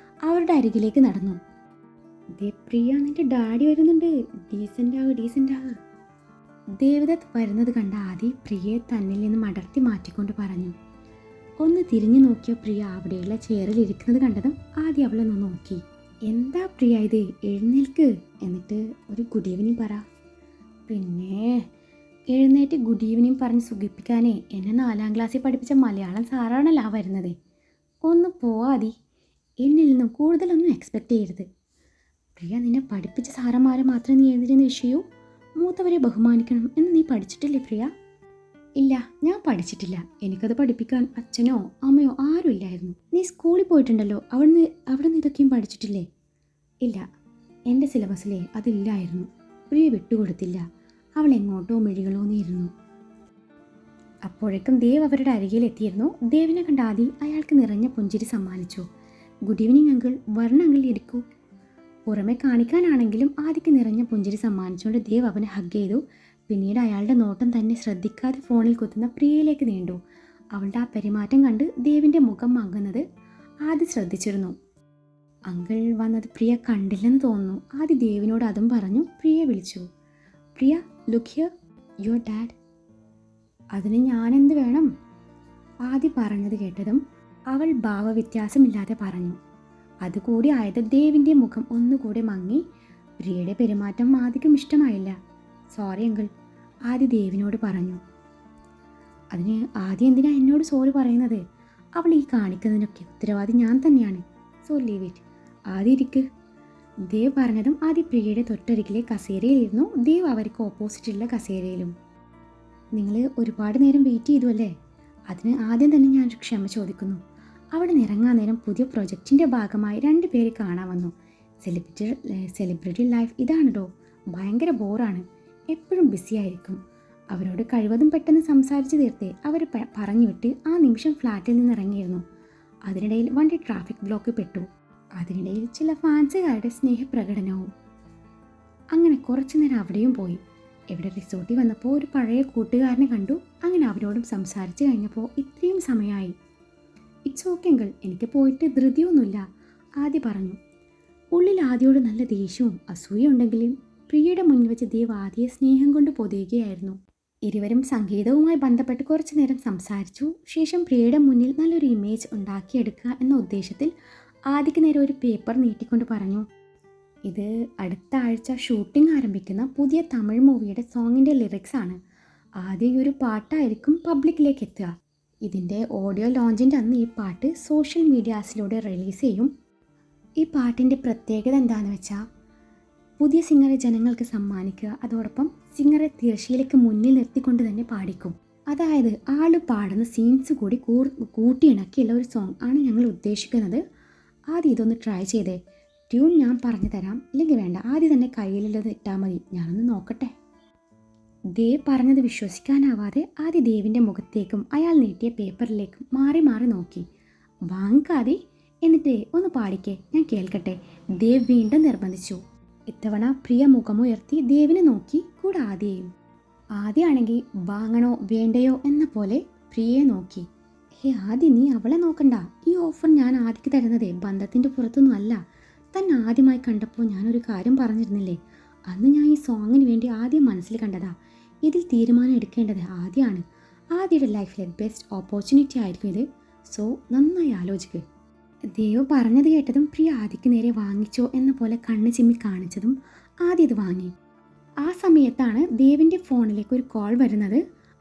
[SPEAKER 1] അവരുടെ അരികിലേക്ക് നടന്നു. ദേ പ്രിയ, നിന്റെ ഡാഡി വരുന്നുണ്ട്, ഡീസൻ്റ് ആവ്. ദേവദത്ത് വരുന്നത് കണ്ട ആദി പ്രിയയെ തന്നിൽ നിന്നും അടർത്തി മാറ്റിക്കൊണ്ട് പറഞ്ഞു. ഒന്ന് തിരിഞ്ഞു നോക്കിയ പ്രിയ അവിടെയുള്ള ചെയറിൽ ഇരിക്കുന്നത് കണ്ടതും ആദ്യം അവളെ ഒന്ന് നോക്കി. എന്താ പ്രിയ ഇത്, എഴുന്നേൽക്ക്, എന്നിട്ട് ഒരു ഗുഡ് ഈവനിങ് പറ. പിന്നെ എഴുന്നേറ്റ് ഗുഡ് ഈവനിങ് പറഞ്ഞ് സുഖിപ്പിക്കാനേ എന്നെ 4ാം ക്ലാസ്സിൽ പഠിപ്പിച്ച മലയാളം സാറാണല്ലോ വരുന്നത്. ഒന്ന് പോവാതി, എന്നിൽ നിന്നും കൂടുതലൊന്നും എക്സ്പെക്റ്റ് ചെയ്യരുത്. പ്രിയ, നിന്നെ പഠിപ്പിച്ച സാറന്മാരെ മാത്രമേ നീ എഴുതിരുന്ന വിഷയൂ. മൂത്തവരെ ബഹുമാനിക്കണം എന്ന് നീ പഠിച്ചിട്ടില്ലേ പ്രിയ? ഇല്ല, ഞാൻ പഠിച്ചിട്ടില്ല. എനിക്കത് പഠിപ്പിക്കാൻ അച്ഛനോ അമ്മയോ ആരും ഇല്ലായിരുന്നു. നീ സ്കൂളിൽ പോയിട്ടുണ്ടല്ലോ, അവിടുന്ന് ഇതൊക്കെയും പഠിച്ചിട്ടില്ലേ? ഇല്ല, എൻ്റെ സിലബസിലെ അതില്ലായിരുന്നു. പ്രിയ വിട്ടുകൊടുത്തില്ല. അവൾ എങ്ങോട്ടോ മിഴികളോന്നിയിരുന്നു. അപ്പോഴേക്കും ദേവ് അവരുടെ അരികിലെത്തിയിരുന്നു. ദേവിനെ കണ്ട ആദി അയാൾക്ക് നിറഞ്ഞ പുഞ്ചിരി സമ്മാനിച്ചു. ഗുഡ് ഈവനിങ് അങ്കിൾ, വരണ അങ്കിൾ ഇരിക്കൂ. പുറമെ കാണിക്കാനാണെങ്കിലും ആദിക്ക് നിറഞ്ഞ പുഞ്ചിരി സമ്മാനിച്ചുകൊണ്ട് ദേവ് അവനെ ഹഗ് ചെയ്തു. പിന്നീട് അയാളുടെ നോട്ടം തന്നെ ശ്രദ്ധിക്കാതെ ഫോണിൽ കുത്തുന്ന പ്രിയയിലേക്ക് നീണ്ടു. അവളുടെ ആ പെരുമാറ്റം കണ്ട് ദേവിൻ്റെ മുഖം മങ്ങുന്നത് ആദി ശ്രദ്ധിച്ചിരുന്നു. അങ്കിൾ വന്നത് പ്രിയ കണ്ടില്ലെന്ന് തോന്നുന്നു. ആദി ദേവിനോട് അതും പറഞ്ഞു പ്രിയയെ വിളിച്ചു. പ്രിയ, ലുക്ക് ഹിയർ, യുവർ ഡാഡ്. അതിന് ഞാനെന്ത് വേണം? ആദി പറഞ്ഞത് കേട്ടതും അവൾ ഭാവവ്യത്യാസമില്ലാതെ പറഞ്ഞു. അതുകൂടി ആയത് ദേവിൻ്റെ മുഖം ഒന്നുകൂടെ മങ്ങി. പ്രിയയുടെ പെരുമാറ്റം ആദിക്കും ഇഷ്ടമായില്ല. സോറി അങ്കിൾ, ആദി ദേവിനോട് പറഞ്ഞു. അതിന് ആദ്യം എന്തിനാ എന്നോട് സോറി പറയുന്നത്? അവൾ ഈ കാണിക്കുന്നതിനൊക്കെ ഉത്തരവാദി ഞാൻ തന്നെയാണ്. So leave it. ആദ്യം ഇരിക്ക്. ദേവ് പറഞ്ഞതും ആദ്യം പ്രിയയുടെ തൊട്ടരികിലെ കസേരയിലിരുന്നു. ദേവ് അവർക്ക് ഓപ്പോസിറ്റുള്ള കസേരയിലും. നിങ്ങൾ ഒരുപാട് നേരം വെയിറ്റ് ചെയ്തു അല്ലേ? അതിന് ആദ്യം തന്നെ ഞാനൊരു ക്ഷമ ചോദിക്കുന്നു. അവിടെ നിറങ്ങാൻ നേരം പുതിയ പ്രൊജക്റ്റിൻ്റെ ഭാഗമായി 2 പേര് കാണാൻ വന്നു. സെലിബ്രിറ്റി ലൈഫ് ഇതാണല്ലോ, ഭയങ്കര ബോറാണ്, എപ്പോഴും ബിസി ആയിരിക്കും. അവരോട് കഴിവതും പെട്ടെന്ന് സംസാരിച്ച് തീർത്തേ അവർ പറഞ്ഞു വിട്ട് ആ നിമിഷം ഫ്ലാറ്റിൽ നിന്ന് ഇറങ്ങിയിരുന്നു. അതിനിടയിൽ വണ്ടി ട്രാഫിക് ബ്ലോക്ക് പെട്ടു. അതിനിടയിൽ ചില ഫാൻസുകാരുടെ സ്നേഹപ്രകടനവും. അങ്ങനെ കുറച്ചു നേരം അവിടെയും പോയി. ഇവിടെ റിസോർട്ടിൽ വന്നപ്പോൾ ഒരു പഴയ കൂട്ടുകാരനെ കണ്ടു. അങ്ങനെ അവരോടും സംസാരിച്ച് കഴിഞ്ഞപ്പോൾ ഇത്രയും സമയമായി. ഇറ്റ്സ് ഓക്കെ അങ്കിൾ, എനിക്ക് പോയിട്ട് ധൃതിയൊന്നുമില്ല, ആദ്യ പറഞ്ഞു. ഉള്ളിൽ ആദ്യയോട് നല്ല ദേഷ്യവും അസൂയ ഉണ്ടെങ്കിലും പ്രിയയുടെ മുന്നിൽ വെച്ച് ദേവ് ആദ്യയെ സ്നേഹം കൊണ്ട് പൊതിയുകയായിരുന്നു. ഇരുവരും സംഗീതവുമായി ബന്ധപ്പെട്ട് കുറച്ചു നേരം സംസാരിച്ചു. ശേഷം പ്രിയയുടെ മുന്നിൽ നല്ലൊരു ഇമേജ് ഉണ്ടാക്കിയെടുക്കുക എന്ന ഉദ്ദേശത്തിൽ ആദ്യക്ക് നേരെ ഒരു പേപ്പർ നീട്ടിക്കൊണ്ട് പറഞ്ഞു, ഇത് അടുത്ത ആഴ്ച ഷൂട്ടിംഗ് ആരംഭിക്കുന്ന പുതിയ തമിഴ് മൂവിയുടെ സോങ്ങിൻ്റെ ലിറിക്സ് ആണ്. ആദ്യം ഈ ഒരു പാട്ടായിരിക്കും പബ്ലിക്കിലേക്ക് എത്തുക. ഇതിൻ്റെ ഓഡിയോ ലോഞ്ചിൻ്റെ അന്ന് ഈ പാട്ട് സോഷ്യൽ മീഡിയാസിലൂടെ റിലീസ് ചെയ്യും. ഈ പാട്ടിൻ്റെ പ്രത്യേകത എന്താണെന്ന് വെച്ചാൽ പുതിയ സിംഗറെ ജനങ്ങൾക്ക് സമ്മാനിക്കുക, അതോടൊപ്പം സിംഗറെ തിരശ്ശീലയ്ക്ക് മുന്നിൽ നിർത്തിക്കൊണ്ട് തന്നെ പാടിക്കും. അതായത് ആള് പാടുന്ന സീൻസ് കൂടി കൂട്ടിയിണക്കിയുള്ള ഒരു സോങ് ആണ് ഞങ്ങൾ ഉദ്ദേശിക്കുന്നത്. ആദ്യം ഇതൊന്ന് ട്രൈ ചെയ്തേ. ട്യൂൺ ഞാൻ പറഞ്ഞു തരാം, ഇല്ലെങ്കിൽ വേണ്ട, ആദ്യം തന്നെ കയ്യിലുള്ളത് ഇട്ടാൽ മതി, ഞാനൊന്ന് നോക്കട്ടെ. ദേവ് പറഞ്ഞത് വിശ്വസിക്കാനാവാതെ ആദ്യം ദേവിൻ്റെ മുഖത്തേക്കും അയാൾ നീട്ടിയ പേപ്പറിലേക്കും മാറി മാറി നോക്കി. വാങ്ങിക്കാതെ, എന്നിട്ട് ഒന്ന് പാടിക്കേ, ഞാൻ കേൾക്കട്ടെ, ദേവ് വീണ്ടും നിർബന്ധിച്ചു. ഇത്തവണ പ്രിയ മുഖമുയർത്തി ദേവിനെ നോക്കി, കൂടെ ആദ്യയും. ആദ്യമാണെങ്കിൽ വാങ്ങണോ വേണ്ടയോ എന്ന പോലെ പ്രിയയെ നോക്കി. ആദ്യം നീ അവളെ നോക്കണ്ട, ഈ ഓഫർ ഞാൻ ആദ്യക്ക് തരുന്നതേ ബന്ധത്തിൻ്റെ പുറത്തൊന്നും അല്ല. തന്നെ ആദ്യമായി കണ്ടപ്പോൾ ഞാനൊരു കാര്യം പറഞ്ഞിരുന്നില്ലേ, അന്ന് ഞാൻ ഈ സോങ്ങിന് വേണ്ടി ആദ്യം മനസ്സിൽ കണ്ടതാ. ഇതിൽ തീരുമാനം എടുക്കേണ്ടത് ആദ്യമാണ്. ആദ്യയുടെ ലൈഫിലെ ബെസ്റ്റ് ഓപ്പർച്യൂണിറ്റി ആയിരിക്കും ഇത്. സോ നന്നായി ആലോചിക്കുക. ദേവ് പറഞ്ഞത് കേട്ടതും പ്രിയ ആദ്യക്ക് നേരെ വാങ്ങിച്ചോ എന്ന പോലെ കണ്ണ് ചിമ്മി കാണിച്ചതും ആദ്യം ഇത് വാങ്ങി. ആ സമയത്താണ് ദേവിൻ്റെ ഫോണിലേക്ക് ഒരു കോൾ വരുന്നത്.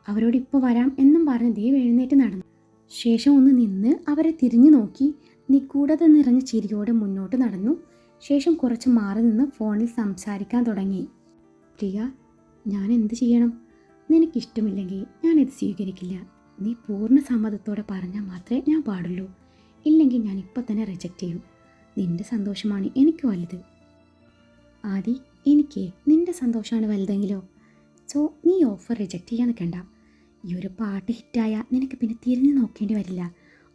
[SPEAKER 1] അവരോട് ഇപ്പോൾ വരാം എന്നും പറഞ്ഞ് ദേവ് എഴുന്നേറ്റ് നടന്നു. ശേഷം ഒന്ന് നിന്ന് അവരെ തിരിഞ്ഞു നോക്കി നിഗൂഢത നിറഞ്ഞ ചിരിയോടെ മുന്നോട്ട് നടന്നു. ശേഷം കുറച്ച് മാറി നിന്ന് ഫോണിൽ സംസാരിക്കാൻ തുടങ്ങി. പ്രിയ, ഞാൻ എന്ത് ചെയ്യണം? നിനക്കിഷ്ടമില്ലെങ്കിൽ ഞാനിത് സ്വീകരിക്കില്ല. നീ പൂർണ്ണ സമ്മതത്തോടെ പറഞ്ഞാൽ മാത്രമേ ഞാൻ പാടുള്ളൂ, ഇല്ലെങ്കിൽ ഞാൻ ഇപ്പം തന്നെ റിജക്റ്റ് ചെയ്യും. നിൻ്റെ സന്തോഷമാണ് എനിക്ക് വലുത്. ആദി, എനിക്ക് നിൻ്റെ സന്തോഷമാണ് വലുതെങ്കിലോ? സോ നീ ഓഫർ റിജക്റ്റ് ചെയ്യാൻ നിൽക്കണ്ട. ഈ ഒരു പാട്ട് ഹിറ്റായാൽ നിനക്ക് പിന്നെ തിരിഞ്ഞു നോക്കേണ്ടി വരില്ല.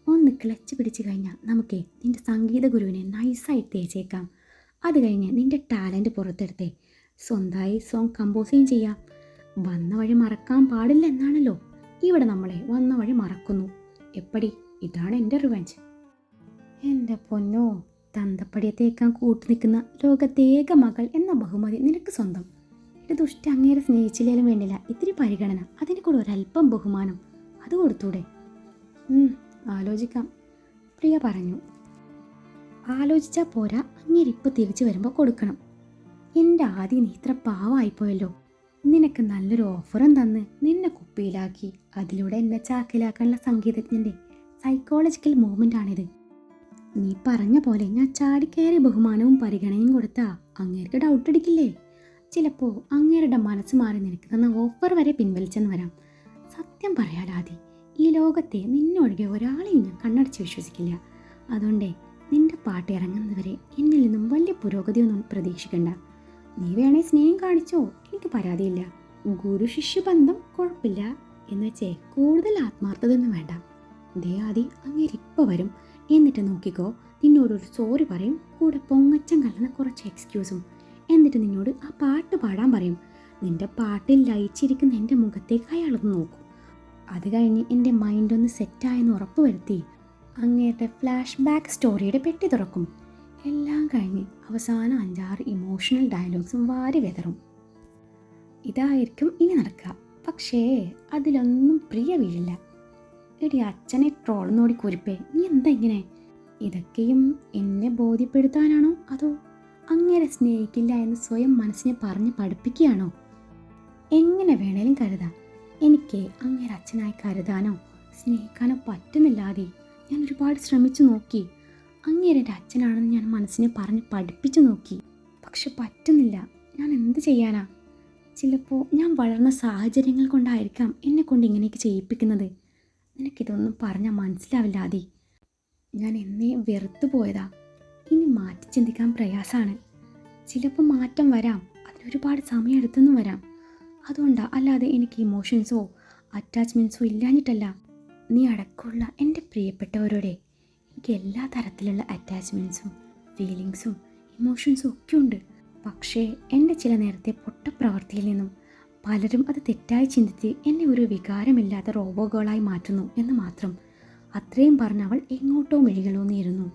[SPEAKER 1] ഒന്ന് ക്ലച്ച് പിടിച്ച് കഴിഞ്ഞാൽ നമുക്കേ നിൻ്റെ സംഗീത ഗുരുവിനെ നൈസായി തേച്ചേക്കാം. അത് കഴിഞ്ഞ് നിൻ്റെ ടാലൻറ്റ് പുറത്തെടുത്തേ സ്വന്തമായി സോങ് കമ്പോസ് ചെയ്യാം. വന്ന വഴി മറക്കാൻ പാടില്ല എന്നാണല്ലോ ഇവിടെ നമ്മളെ വന്ന വഴി മറക്കുന്നു. എപ്പടി, ഇതാണ് എൻ്റെ റിവെഞ്ച്. എൻ്റെ പൊന്നോ, തന്തപ്പടിയെ തേക്കാൻ കൂട്ടു നിൽക്കുന്ന ലോകത്തേക മകൾ എന്ന ബഹുമതി നിനക്ക് സ്വന്തം. ഇത് ദുഷ്ട അങ്ങേരെ സ്നേഹിച്ചില്ലേലും വേണ്ടില്ല, ഇത്തിരി പരിഗണന, അതിന് കൂടെ ഒരല്പം ബഹുമാനം അത് കൊടുത്തൂടെ? ആലോചിക്കാം, പ്രിയ പറഞ്ഞു. ആലോചിച്ചാൽ പോരാ, അങ്ങേരിപ്പോൾ തിരിച്ചു വരുമ്പോൾ കൊടുക്കണം. എൻ്റെ ആദ്യം നീ ഇത്ര പാവമായിപ്പോയല്ലോ. നിനക്ക് നല്ലൊരു ഓഫറും തന്ന് നിന്നെ കുപ്പിയിലാക്കി അതിലൂടെ എന്നെ ചാക്കിലാക്കാനുള്ള സംഗീതജ്ഞൻ്റെ സൈക്കോളജിക്കൽ മൂവ്മെൻ്റാണിത്. നീ പറഞ്ഞ പോലെ ഞാൻ ചാടിക്കയറി ബഹുമാനവും പരിഗണനയും കൊടുത്താൽ അങ്ങേർക്ക് ഡൗട്ട് അടിക്കില്ലേ? ചിലപ്പോൾ അങ്ങേരുടെ മനസ്സ് മാറി നിനക്ക് തന്ന ഓഫർ വരെ പിൻവലിച്ചെന്ന് വരാം. സത്യം പറയാലാതി, ഈ ലോകത്തെ നിന്നൊഴികെ ഒരാളെയും ഞാൻ കണ്ണടച്ച് വിശ്വസിക്കില്ല. അതുകൊണ്ടേ നിന്റെ പാട്ട് ഇറങ്ങുന്നവരെ എന്നിൽ നിന്നും വലിയ പുരോഗതിയൊന്നും പ്രതീക്ഷിക്കണ്ട. നീ വേണേ സ്നേഹം കാണിച്ചോ, എനിക്ക് പരാതിയില്ല. ഗുരു ശിഷ്യ ബന്ധം കുഴപ്പമില്ല എന്ന് വെച്ചേ കൂടുതൽ ആത്മാർത്ഥതൊന്നും വേണ്ട. ദയാദി അങ്ങേരിപ്പോൾ വരും, എന്നിട്ട് നോക്കിക്കോ, നിന്നോടൊരു സോറി പറയും, കൂടെ പൊങ്ങച്ചം കലർന്ന കുറച്ച് എക്സ്ക്യൂസും. എന്നിട്ട് നിന്നോട് ആ പാട്ട് പാടാൻ പറയും. നിന്റെ പാട്ടിൽ ലയിച്ചിരിക്കുന്ന എൻ്റെ മുഖത്തേക്ക് അയാളൊന്ന് നോക്കും. അത് കഴിഞ്ഞ് എൻ്റെ മൈൻഡൊന്ന് സെറ്റായെന്ന് ഉറപ്പ് വരുത്തി അങ്ങേരുടെ ഫ്ലാഷ് ബാക്ക് സ്റ്റോറിയുടെ പെട്ടി തുറക്കും. എല്ലാം കഴിഞ്ഞ് അവസാനം 5-6 ഇമോഷണൽ ഡയലോഗ്സും വാരി വെതറും. ഇതായിരിക്കും ഇനി നടക്കുക. പക്ഷേ അതിലൊന്നും പ്രിയ വീഴില്ല. എടി അച്ഛനെ ട്രോളുന്നോടി കുരിപ്പേ, നീ എന്താ ഇങ്ങനെ? ഇതൊക്കെയും എന്നെ ബോധ്യപ്പെടുത്താനാണോ അതോ അങ്ങനെ സ്നേഹിക്കില്ല എന്ന് സ്വയം മനസ്സിനെ പറഞ്ഞ് പഠിപ്പിക്കുകയാണോ? എങ്ങനെ വേണേലും കരുതാം. എനിക്ക് അങ്ങനെ അച്ഛനായി കരുതാനോ സ്നേഹിക്കാനോ പറ്റുന്നില്ലാതെ ഞാൻ ഒരുപാട് ശ്രമിച്ചു നോക്കി. അങ്ങേരെ എൻ്റെ അച്ഛനാണെന്ന് ഞാൻ മനസ്സിനെ പറഞ്ഞ് പഠിപ്പിച്ചു നോക്കി. പക്ഷെ പറ്റുന്നില്ല. ഞാൻ എന്ത് ചെയ്യാനാ? ചിലപ്പോൾ ഞാൻ വളർന്ന സാഹചര്യങ്ങൾ കൊണ്ടായിരിക്കാം എന്നെ കൊണ്ട് ഇങ്ങനെയൊക്കെ ചെയ്യിപ്പിക്കുന്നത്. നിനക്കിതൊന്നും പറഞ്ഞാൽ മനസ്സിലാവില്ല ആദി. ഞാൻ എന്നേ വെറുത്തു പോയതാ. ഇനി മാറ്റി ചിന്തിക്കാൻ പ്രയാസമാണ്. ചിലപ്പോൾ മാറ്റം വരാം, അതിനൊരുപാട് സമയം എടുത്തെന്നും വരാം. അതുകൊണ്ടാ, അല്ലാതെ എനിക്ക് ഇമോഷൻസോ അറ്റാച്ച്മെൻറ്റ്സോ ഇല്ലാഞ്ഞിട്ടല്ല. നീ അടക്കമുള്ള എൻ്റെ പ്രിയപ്പെട്ടവരോടെ എനിക്ക് എല്ലാ തരത്തിലുള്ള അറ്റാച്ച്മെൻറ്റ്സും ഫീലിങ്സും ഇമോഷൻസും ഒക്കെ ഉണ്ട്. പക്ഷേ എൻ്റെ ചില നേരത്തെ പൊട്ടപ്രവർത്തിയിൽ നിന്നും പലരും അത് തെറ്റായി ചിന്തിച്ച് എന്നെ ഒരു വികാരമില്ലാത്ത റോബോ ഗേളായി മാറ്റുന്നു എന്ന് മാത്രം. അത്രയും പറഞ്ഞ് അവൾ എങ്ങോട്ടോ മിഴികളൂന്നിയിരുന്നു.